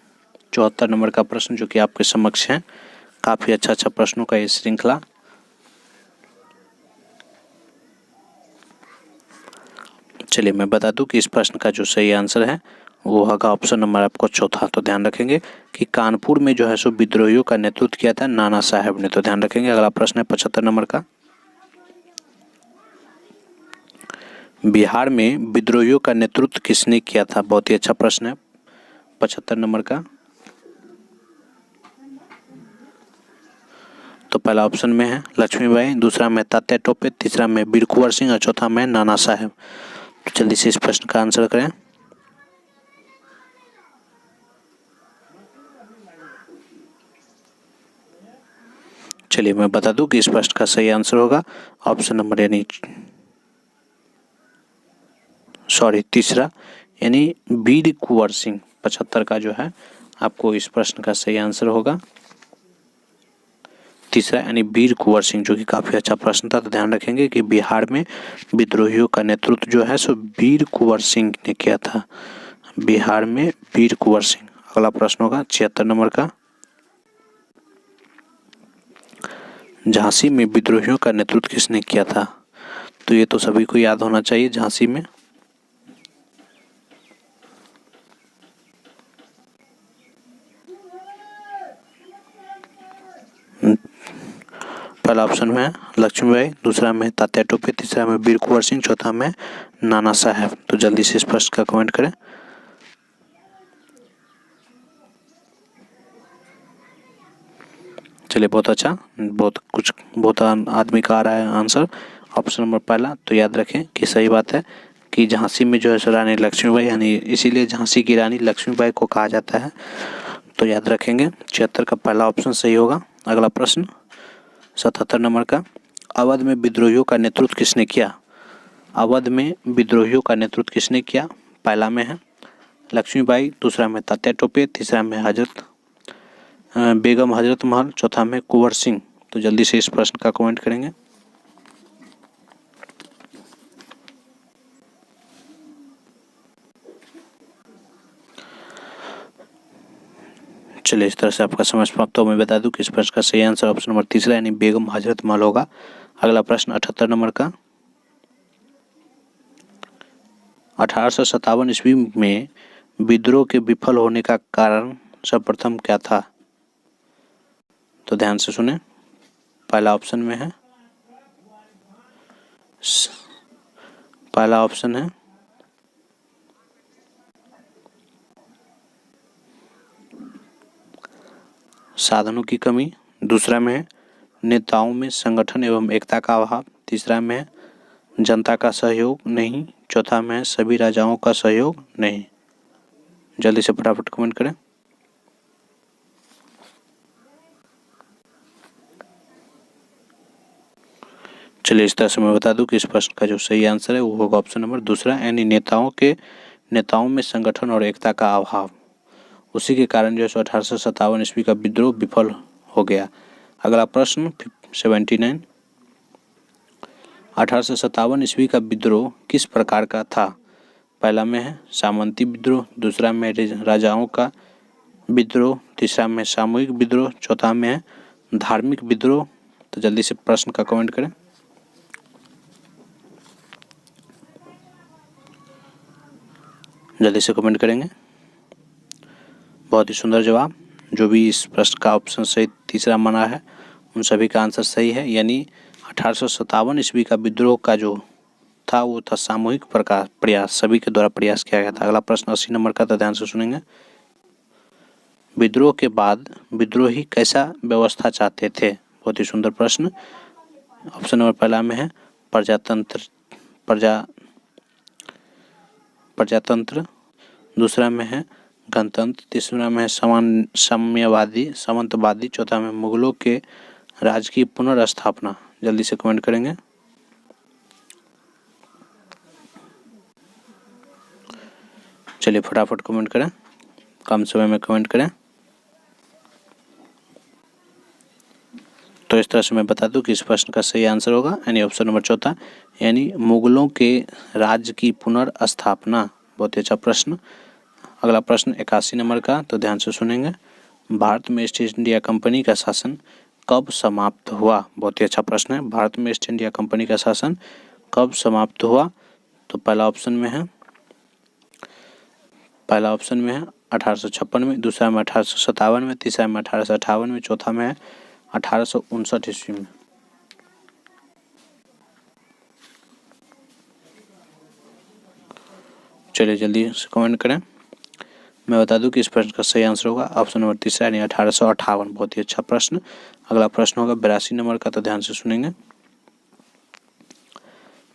74 नंबर का प्रश्न जो कि आपके समक्ष है, काफ़ी अच्छा प्रश्नों का ये श्रृंखला। चलिए मैं बता दूं कि इस प्रश्न का जो सही आंसर है वो होगा ऑप्शन नंबर आपको चौथा। तो ध्यान रखेंगे कि कानपुर में जो है सो विद्रोहियों का नेतृत्व किया था नाना साहेब ने। तो ध्यान रखेंगे। अगला प्रश्न है 75 नंबर का। बिहार में विद्रोहियों का नेतृत्व किसने किया था? बहुत ही अच्छा प्रश्न है 75 नंबर का। तो पहला ऑप्शन में है लक्ष्मीबाई, दूसरा में तात्या टोपे, तीसरा में वीर कुंवर सिंह और चौथा में नाना साहेब। तो जल्दी से इस प्रश्न का आंसर करें। चलिए मैं बता दूं कि इस प्रश्न का सही आंसर होगा ऑप्शन नंबर तीसरा यानी वीर कुंवर सिंह। 75 का जो है आपको इस प्रश्न का सही आंसर होगा तीसरा यानी वीर कुंवर सिंह, जो कि काफ़ी अच्छा प्रश्न था। तो ध्यान रखेंगे कि बिहार में विद्रोहियों का नेतृत्व जो है सो वीर कुंवर सिंह ने किया था। बिहार में वीर कुंवर सिंह। अगला प्रश्न होगा 76 नंबर का। झांसी में विद्रोहियों का नेतृत्व किसने किया था? तो ये तो सभी को याद होना चाहिए, झांसी में। पहला ऑप्शन में है लक्ष्मीबाई, दूसरा में तात्या टोपे, तीसरा में वीर कुंवर सिंह, चौथा में नाना साहब। तो जल्दी से इस प्रश्न का कमेंट करें। चलिए, बहुत अच्छा, बहुत आदमी का आ रहा है आंसर ऑप्शन नंबर पहला। तो याद रखें कि सही बात है कि झांसी में जो है रानी लक्ष्मीबाई, यानी इसीलिए झांसी की रानी लक्ष्मीबाई को कहा जाता है। तो याद रखेंगे 76 का पहला ऑप्शन सही होगा। अगला प्रश्न 77 नंबर का, अवध में विद्रोहियों का नेतृत्व किसने किया? अवध में विद्रोहियों का नेतृत्व किसने किया? पहला में है लक्ष्मीबाई, दूसरा में तात्या टोपे, तीसरा में बेगम हजरत महल, चौथा में कुंवर सिंह। तो जल्दी से इस प्रश्न का कमेंट करेंगे। चलिए, इस तरह से आपका समझ प्राप्त हो। मैं बता दूं कि इस प्रश्न का सही आंसर ऑप्शन नंबर तीसरा यानी बेगम हजरत महल होगा। अगला प्रश्न 78 नंबर का, 1857 ईस्वी में विद्रोह के विफल होने का कारण सर्वप्रथम क्या था? तो ध्यान से सुने। पहला ऑप्शन में है साधनों की कमी, दूसरा में है नेताओं में संगठन एवं एकता का अभाव, तीसरा में है जनता का सहयोग नहीं, चौथा में है सभी राजाओं का सहयोग नहीं। जल्दी से फटाफट कमेंट करें। चलिए, इस तरह से मैं बता दूं कि इस प्रश्न का जो सही आंसर है वो होगा ऑप्शन नंबर दूसरा यानी नेताओं में संगठन और एकता का अभाव। उसी के कारण जो है 1857 ईस्वी का विद्रोह विफल हो गया। अगला प्रश्न 79, 1857 ईस्वी का विद्रोह किस प्रकार का था? पहला में है सामंती विद्रोह, दूसरा में राजाओं का विद्रोह, तीसरा में सामूहिक विद्रोह, चौथा में है धार्मिक विद्रोह। तो जल्दी से प्रश्न का कमेंट करें। जल्दी से कमेंट करेंगे। बहुत ही सुंदर जवाब। जो भी इस प्रश्न का ऑप्शन सही तीसरा माना है उन सभी का आंसर सही है, यानी 1857 ईस्वी का विद्रोह का जो था वो था सामूहिक प्रयास, सभी के द्वारा प्रयास किया गया था। अगला प्रश्न 80 नंबर का, तो ध्यान से सुनेंगे। विद्रोह के बाद विद्रोही कैसा व्यवस्था चाहते थे? बहुत ही सुंदर प्रश्न। ऑप्शन नंबर पहला में है प्रजातंत्र, दूसरा में है गणतंत्र, तीसरा में है सामंतवादी, चौथा में मुगलों के राज की पुनर्स्थापना। जल्दी से कमेंट करेंगे। चलिए, फटाफट कमेंट करें, कम समय में कमेंट करें। तो इस तरह से मैं बता दूं कि इस प्रश्न का सही आंसर होगा यानी ऑप्शन नंबर चौथा यानी मुगलों के राज्य की पुनर्स्थापना। बहुत ही अच्छा प्रश्न। अगला प्रश्न 81 नंबर का, तो ध्यान से सुनेंगे। भारत में ईस्ट इंडिया कंपनी का शासन कब समाप्त हुआ? बहुत ही अच्छा प्रश्न है। भारत में ईस्ट इंडिया कंपनी का शासन कब समाप्त हुआ? तो पहला ऑप्शन में है 1856 में, दूसरा में 1857 में, तीसरा में 1858 में, चौथा में है 1859 ईस्वी में। चलिए, जल्दी से कमेंट करें। मैं बता दूं कि इस प्रश्न का सही आंसर होगा ऑप्शन नंबर तीसरा यानी 1858। बहुत ही अच्छा प्रश्न। अगला प्रश्न होगा 82 नंबर का, तो ध्यान से सुनेंगे।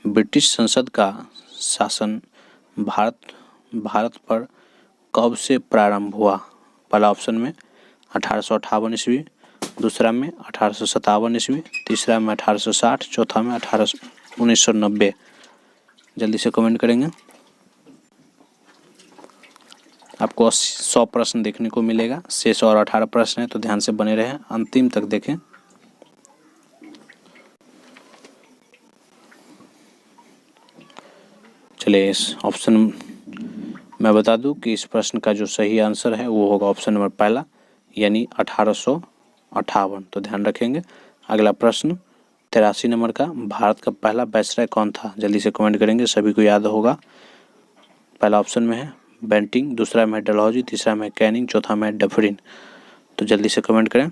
ब्रिटिश संसद का शासन भारत पर कब से प्रारंभ हुआ? पहला ऑप्शन में 1858 ईस्वी, दूसरा में 1857 ईस्वी, तीसरा में 1860, चौथा में 1990। जल्दी से कमेंट करेंगे। आपको 100 प्रश्न देखने को मिलेगा, शेष और 18 प्रश्न है, तो ध्यान से बने रहें, अंतिम तक देखें। चलिए, इस ऑप्शन मैं बता दूं कि इस प्रश्न का जो सही आंसर है वो होगा ऑप्शन नंबर पहला यानी 1858। तो ध्यान रखेंगे। अगला प्रश्न 83 नंबर का, भारत का पहला वायसराय कौन था? जल्दी से कमेंट करेंगे, सभी को याद होगा। पहला ऑप्शन में है बेंटिंग, दूसरा में है डलहौजी, तीसरा में कैनिंग, चौथा में है डफरिन। तो जल्दी से कमेंट करें।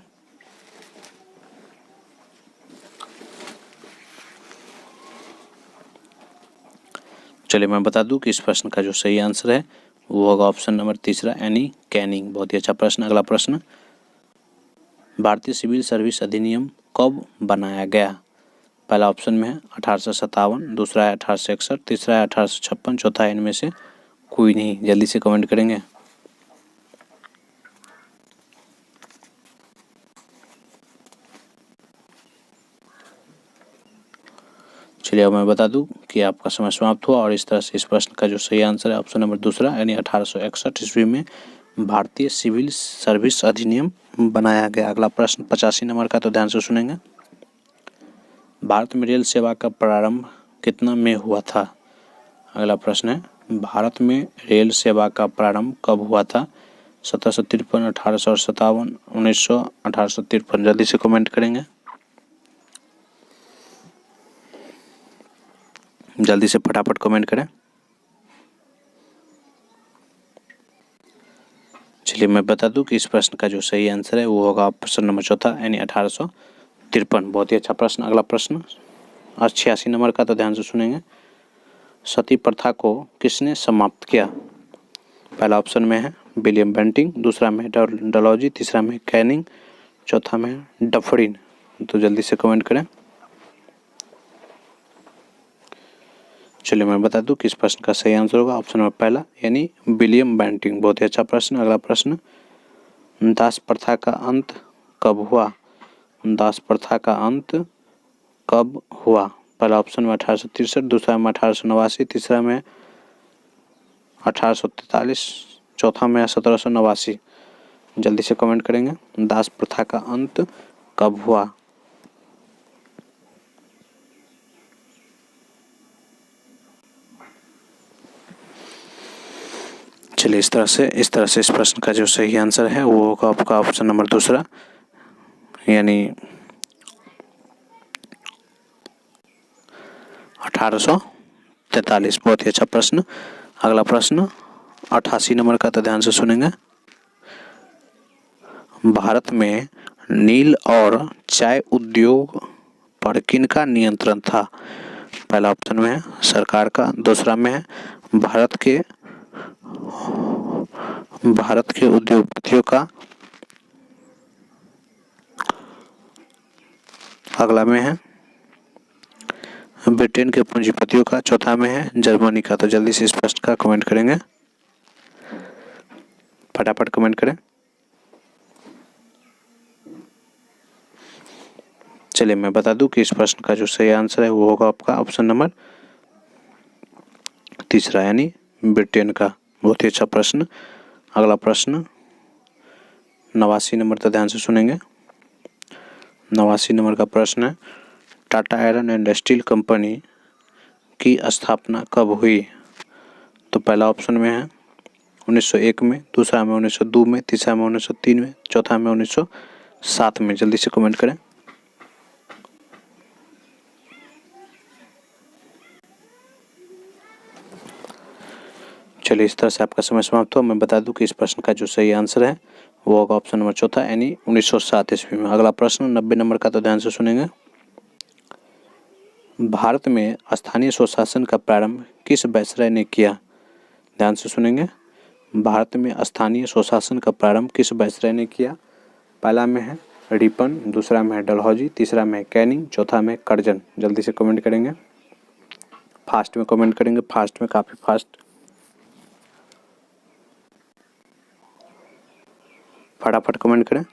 चलिए मैं बता दूं कि इस प्रश्न का जो सही आंसर है वो होगा ऑप्शन नंबर तीसरा, एनी कैनिंग। बहुत ही अच्छा प्रश्न। अगला प्रश्न, भारतीय सिविल सर्विस अधिनियम कब बनाया गया? पहला ऑप्शन में है 1857, दूसरा है 1861, तीसरा है 1856, चौथा है इनमें से कोई नहीं। जल्दी से कमेंट करेंगे। चलिए अब मैं बता दूं कि आपका समय समाप्त हुआ और इस तरह से इस प्रश्न का जो सही आंसर है ऑप्शन नंबर दूसरा, यानी 1861 ईस्वी में भारतीय सिविल सर्विस अधिनियम बनाया गया। अगला प्रश्न 85 नंबर का, तो ध्यान से सुनेंगे। भारत में रेल सेवा का प्रारंभ कितना में हुआ था? अगला प्रश्न है, भारत में रेल सेवा का प्रारंभ कब हुआ था? 1753, 1857, 1900, 1853। जल्दी से कमेंट करेंगे। जल्दी से फटाफट कमेंट करें। चलिए मैं बता दूं कि इस प्रश्न का जो सही आंसर है वो होगा ऑप्शन नंबर चौथा, यानी 1853। बहुत ही अच्छा प्रश्न। अगला प्रश्न 86 नंबर का, तो ध्यान से सुनेंगे। सती प्रथा को किसने समाप्त किया? पहला ऑप्शन में है विलियम बेंटिंग, दूसरा में डलहौजी, तीसरा में कैनिंग, चौथा में डफरिन। तो जल्दी से कमेंट करें। चलिए मैं बता दूं कि इस प्रश्न का सही आंसर होगा ऑप्शन नंबर पहला, यानी विलियम बेंटिंग। बहुत ही अच्छा प्रश्न। अगला प्रश्न, दास प्रथा का अंत कब हुआ? दास प्रथा का अंत कब हुआ? पहला ऑप्शन में 1863, दूसरा में 1889, तीसरा में 1843, चौथा में 1789। जल्दी से कमेंट करेंगे। दास प्रथा का अंत कब हुआ? चलिए इस तरह से इस प्रश्न का जो सही आंसर है वो होगा आपका ऑप्शन नंबर दूसरा, यानी 1843। बहुत ही अच्छा प्रश्न। अगला प्रश्न 88 नंबर का, तो ध्यान से सुनेंगे। भारत में नील और चाय उद्योग पर किनका नियंत्रण था? पहला ऑप्शन में है सरकार का, दूसरा में है भारत के उद्योगपतियों का, अगला में है ब्रिटेन के पूंजीपतियों का, चौथा में है जर्मनी का। तो जल्दी से इस प्रश्न का कमेंट करेंगे। फटाफट कमेंट करें। चलिए मैं बता दूं कि इस प्रश्न का जो सही आंसर है वो होगा आपका ऑप्शन नंबर तीसरा, यानी ब्रिटेन का। बहुत ही अच्छा प्रश्न। अगला प्रश्न 89 नंबर, तो ध्यान से सुनेंगे। 89 नंबर का प्रश्न है, Tata iron and steel company की स्थापना कब हुई? तो पहला ऑप्शन में है 1901 में, दूसरा में 1902 में, तीसरा में 1903 में, चौथा में 1907 में। जल्दी से कमेंट करें। चलिए इस तरह से आपका समय समाप्त हुआ। मैं बता दूं कि इस प्रश्न का जो सही आंसर है वो होगा ऑप्शन नंबर चौथा, यानी 1907 ईस्वी में। अगला प्रश्न 90 नंबर का, तो ध्यान से सुनेंगे। भारत में स्थानीय स्वशासन का प्रारंभ किस वायसराय ने किया? ध्यान से सुनेंगे। भारत में स्थानीय स्वशासन का प्रारंभ किस वायसराय ने किया? पहला में है रिपन, दूसरा में है डलहौजी, तीसरा में है कैनिंग, चौथा में कर्जन। जल्दी से कमेंट करेंगे। फास्ट में कमेंट करेंगे, फास्ट में, काफ़ी फास्ट। फटाफट कमेंट करें।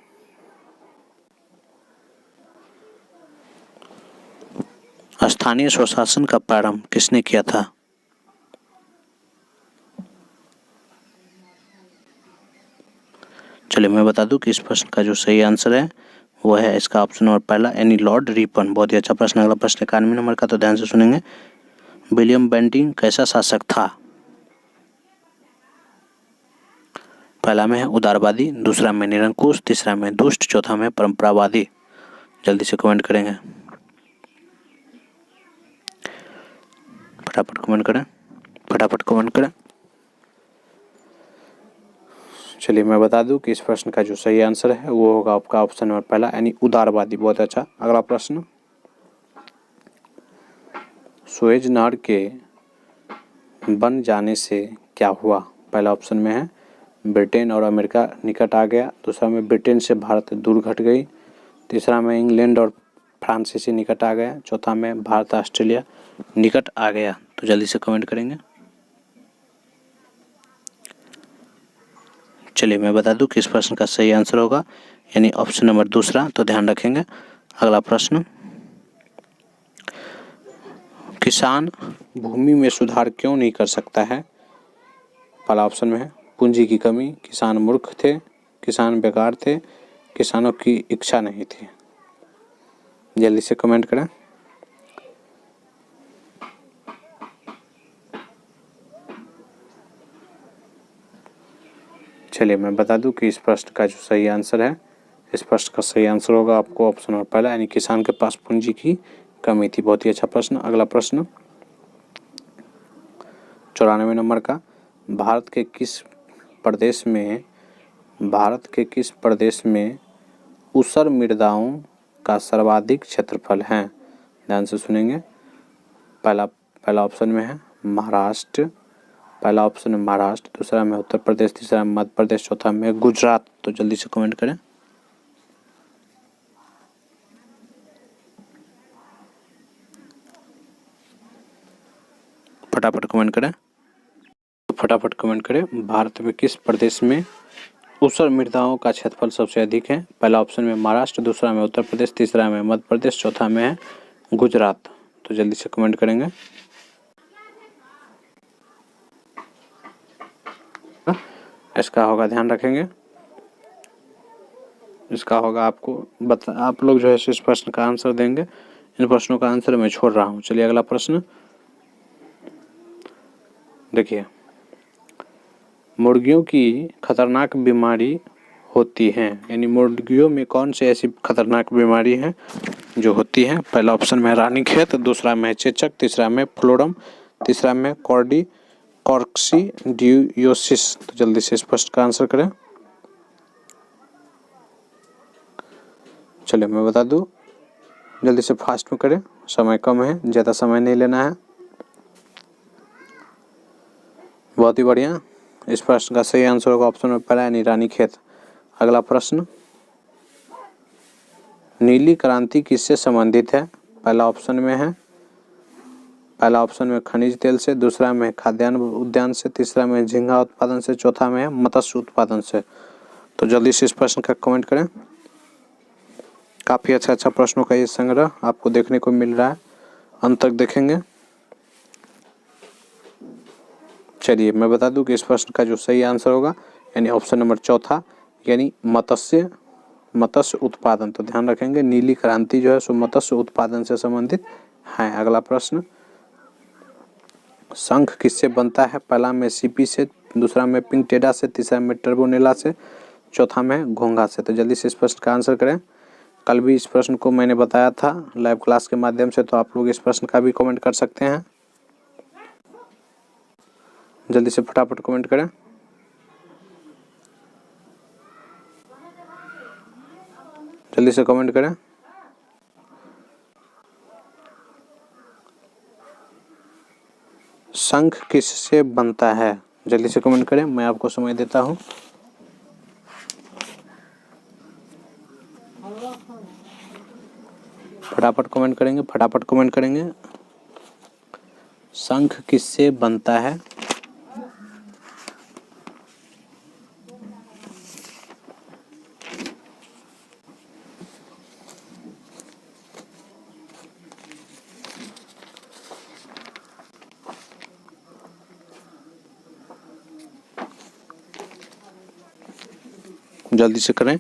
स्थानीय स्वशासन का प्रारंभ किसने किया था? चलिए मैं बता दूं कि इस प्रश्न का जो सही आंसर है वो है इसका ऑप्शन नंबर पहला, यानी लॉर्ड रिपन। बहुत ही अच्छा प्रश्न। अगला प्रश्न 91 नंबर का, तो ध्यान से सुनेंगे। विलियम बेंटिंग कैसा शासक था? पहला में है उदारवादी, दूसरा में निरंकुश, तीसरा में दुष्ट, चौथा में परंपरावादी। जल्दी से कमेंट करेंगे। फटाफट कमेंट करें, फटाफट कमेंट करें। चलिए मैं बता दूं कि इस प्रश्न का जो सही आंसर है वो होगा आपका ऑप्शन नंबर पहला, यानी उदारवादी। बहुत अच्छा। अगला प्रश्न, सुएज नहर के बन जाने से क्या हुआ? पहला ऑप्शन में है ब्रिटेन और अमेरिका निकट आ गया, दूसरा में ब्रिटेन से भारत दूर घट गई, तीसरा में इंग्लैंड और फ्रांसीसी निकट आ गया, चौथा में भारत ऑस्ट्रेलिया निकट आ गया। तो जल्दी से कमेंट करेंगे। चलिए मैं बता दूं कि इस प्रश्न का सही आंसर होगा यानी ऑप्शन नंबर दूसरा। तो ध्यान रखेंगे। अगला प्रश्न, किसान भूमि में सुधार क्यों नहीं कर सकता है? पहला ऑप्शन में है पूंजी की कमी, किसान मूर्ख थे, किसान बेकार थे, किसानों की इच्छा नहीं थी। जल्दी से कमेंट करें। चलिए मैं बता दूं कि इस प्रश्न का जो सही आंसर है, इस प्रश्न का सही आंसर होगा आपको ऑप्शन नंबर पहला, यानी किसान के पास पूंजी की कमी थी। बहुत ही अच्छा प्रश्न। अगला प्रश्न 94 नंबर का, भारत के किस प्रदेश में ऊसर मृदाओं का सर्वाधिक क्षेत्रफल है? ध्यान से सुनेंगे। पहला ऑप्शन में है महाराष्ट्र, पहला ऑप्शन है महाराष्ट्र, दूसरा में उत्तर प्रदेश, तीसरा में मध्य प्रदेश, चौथा में गुजरात। तो जल्दी से कमेंट करें। फटाफट कमेंट करें, फटाफट कमेंट करें। भारत में किस प्रदेश में ऊसर मृदाओं का क्षेत्रफल सबसे अधिक है? पहला ऑप्शन में महाराष्ट्र, दूसरा में उत्तर प्रदेश, तीसरा में मध्य प्रदेश, चौथा में है गुजरात। तो जल्दी से कमेंट करेंगे। इसका होगा, ध्यान रखेंगे, इसका होगा आपको आप लोग जो है इस प्रश्न का आंसर देंगे। इन प्रश्नों का आंसर मैं छोड़ रहा हूँ। चलिए अगला प्रश्न देखिए, मुर्गियों की खतरनाक बीमारी होती है, यानी मुर्गियों में कौन सी ऐसी खतरनाक बीमारी है जो होती है? पहला ऑप्शन में रानीखेत, दूसरा में चेचक, तीसरा में फ्लोरम, तीसरा में कॉक्सीडियोसिस। तो जल्दी से इस प्रश्न का आंसर करें। चलिए मैं बता दूं, जल्दी से फास्ट में करें, समय कम है, ज़्यादा समय नहीं लेना है। बहुत ही बढ़िया। इस प्रश्न का सही आंसर होगा ऑप्शन में पहला, यानी रानीखेत। अगला प्रश्न, नीली क्रांति किससे संबंधित है? पहला ऑप्शन में खनिज तेल से, दूसरा में खाद्यान्न उद्यान से, तीसरा में झींगा उत्पादन से, चौथा में मत्स्य उत्पादन से। तो जल्दी से इस प्रश्न का कमेंट करें। काफ़ी अच्छा प्रश्नों का ये संग्रह आपको देखने को मिल रहा है, अंत तक देखेंगे। चलिए मैं बता दूं कि इस प्रश्न का जो सही आंसर होगा यानी ऑप्शन नंबर चौथा, यानी मत्स्य उत्पादन। तो ध्यान रखेंगे, नीली क्रांति जो है सो मत्स्य उत्पादन से संबंधित है। अगला प्रश्न, शंख किससे बनता है? पहला में सीपी से, दूसरा में पिंकटेडा से, तीसरा में टर्बोनेला से, चौथा में घोंघा से। तो जल्दी से इस प्रश्न का आंसर करें। कल भी इस प्रश्न को मैंने बताया था लाइव क्लास के माध्यम से, तो आप लोग इस प्रश्न का भी कमेंट कर सकते हैं। जल्दी से फटाफट कमेंट करें। जल्दी से कमेंट करें। शंख किससे बनता है? जल्दी से कमेंट करें, मैं आपको समय देता हूं। फटाफट कमेंट करेंगे, फटाफट कमेंट करेंगे। शंख किससे बनता है? जल्दी से करें।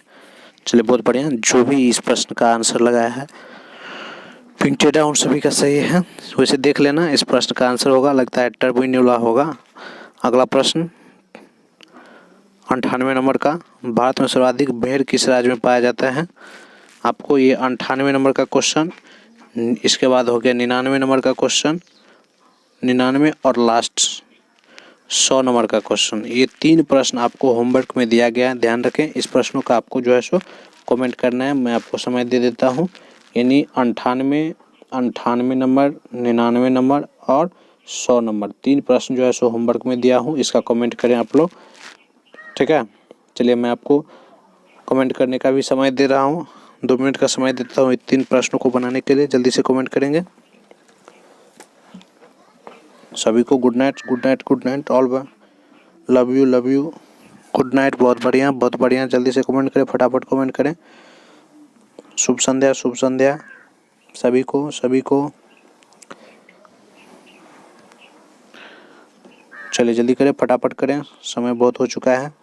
चलिए बहुत बढ़िया, जो भी इस प्रश्न का आंसर लगाया है पिंकटेडा उन सभी का सही है। वैसे देख लेना, इस प्रश्न का आंसर होगा, लगता है टर्बोनेला होगा। अगला प्रश्न 98 नंबर का, भारत में सर्वाधिक भेड़ किस राज्य में पाया जाता है? आपको ये 98 नंबर का क्वेश्चन, इसके बाद हो गया 99 नंबर का क्वेश्चन, 99 और लास्ट 100 नंबर का क्वेश्चन। ये 3 प्रश्न आपको होमवर्क में दिया गया है, ध्यान रखें। इस प्रश्नों का आपको जो है सो कमेंट करना है। मैं आपको समय दे देता हूँ, यानी 98 नंबर, 99 नंबर और 100 नंबर, 3 प्रश्न जो है सो होमवर्क में दिया हूँ। इसका कमेंट करें आप लोग, ठीक है। चलिए मैं आपको कमेंट करने का भी समय दे रहा हूँ, 2 मिनट का समय देता हूँ 3 प्रश्नों को बनाने के लिए। जल्दी से कमेंट करेंगे। सभी को good night, good night, good night all. Love you, good night. बहुत बढ़िया, बहुत बढ़िया। जल्दी से कमेंट करें, फटाफट कमेंट करें। शुभ संध्या, शुभ संध्या सभी को, सभी को। चलिए जल्दी करें, फटाफट करें, समय बहुत हो चुका है।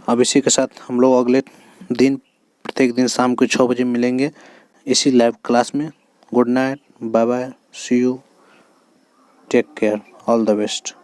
अब इसी के साथ हम लोग अगले दिन प्रत्येक दिन शाम को 6 बजे मिलेंगे इसी लाइव क्लास में। Good night, bye bye, see you, take care, all the best.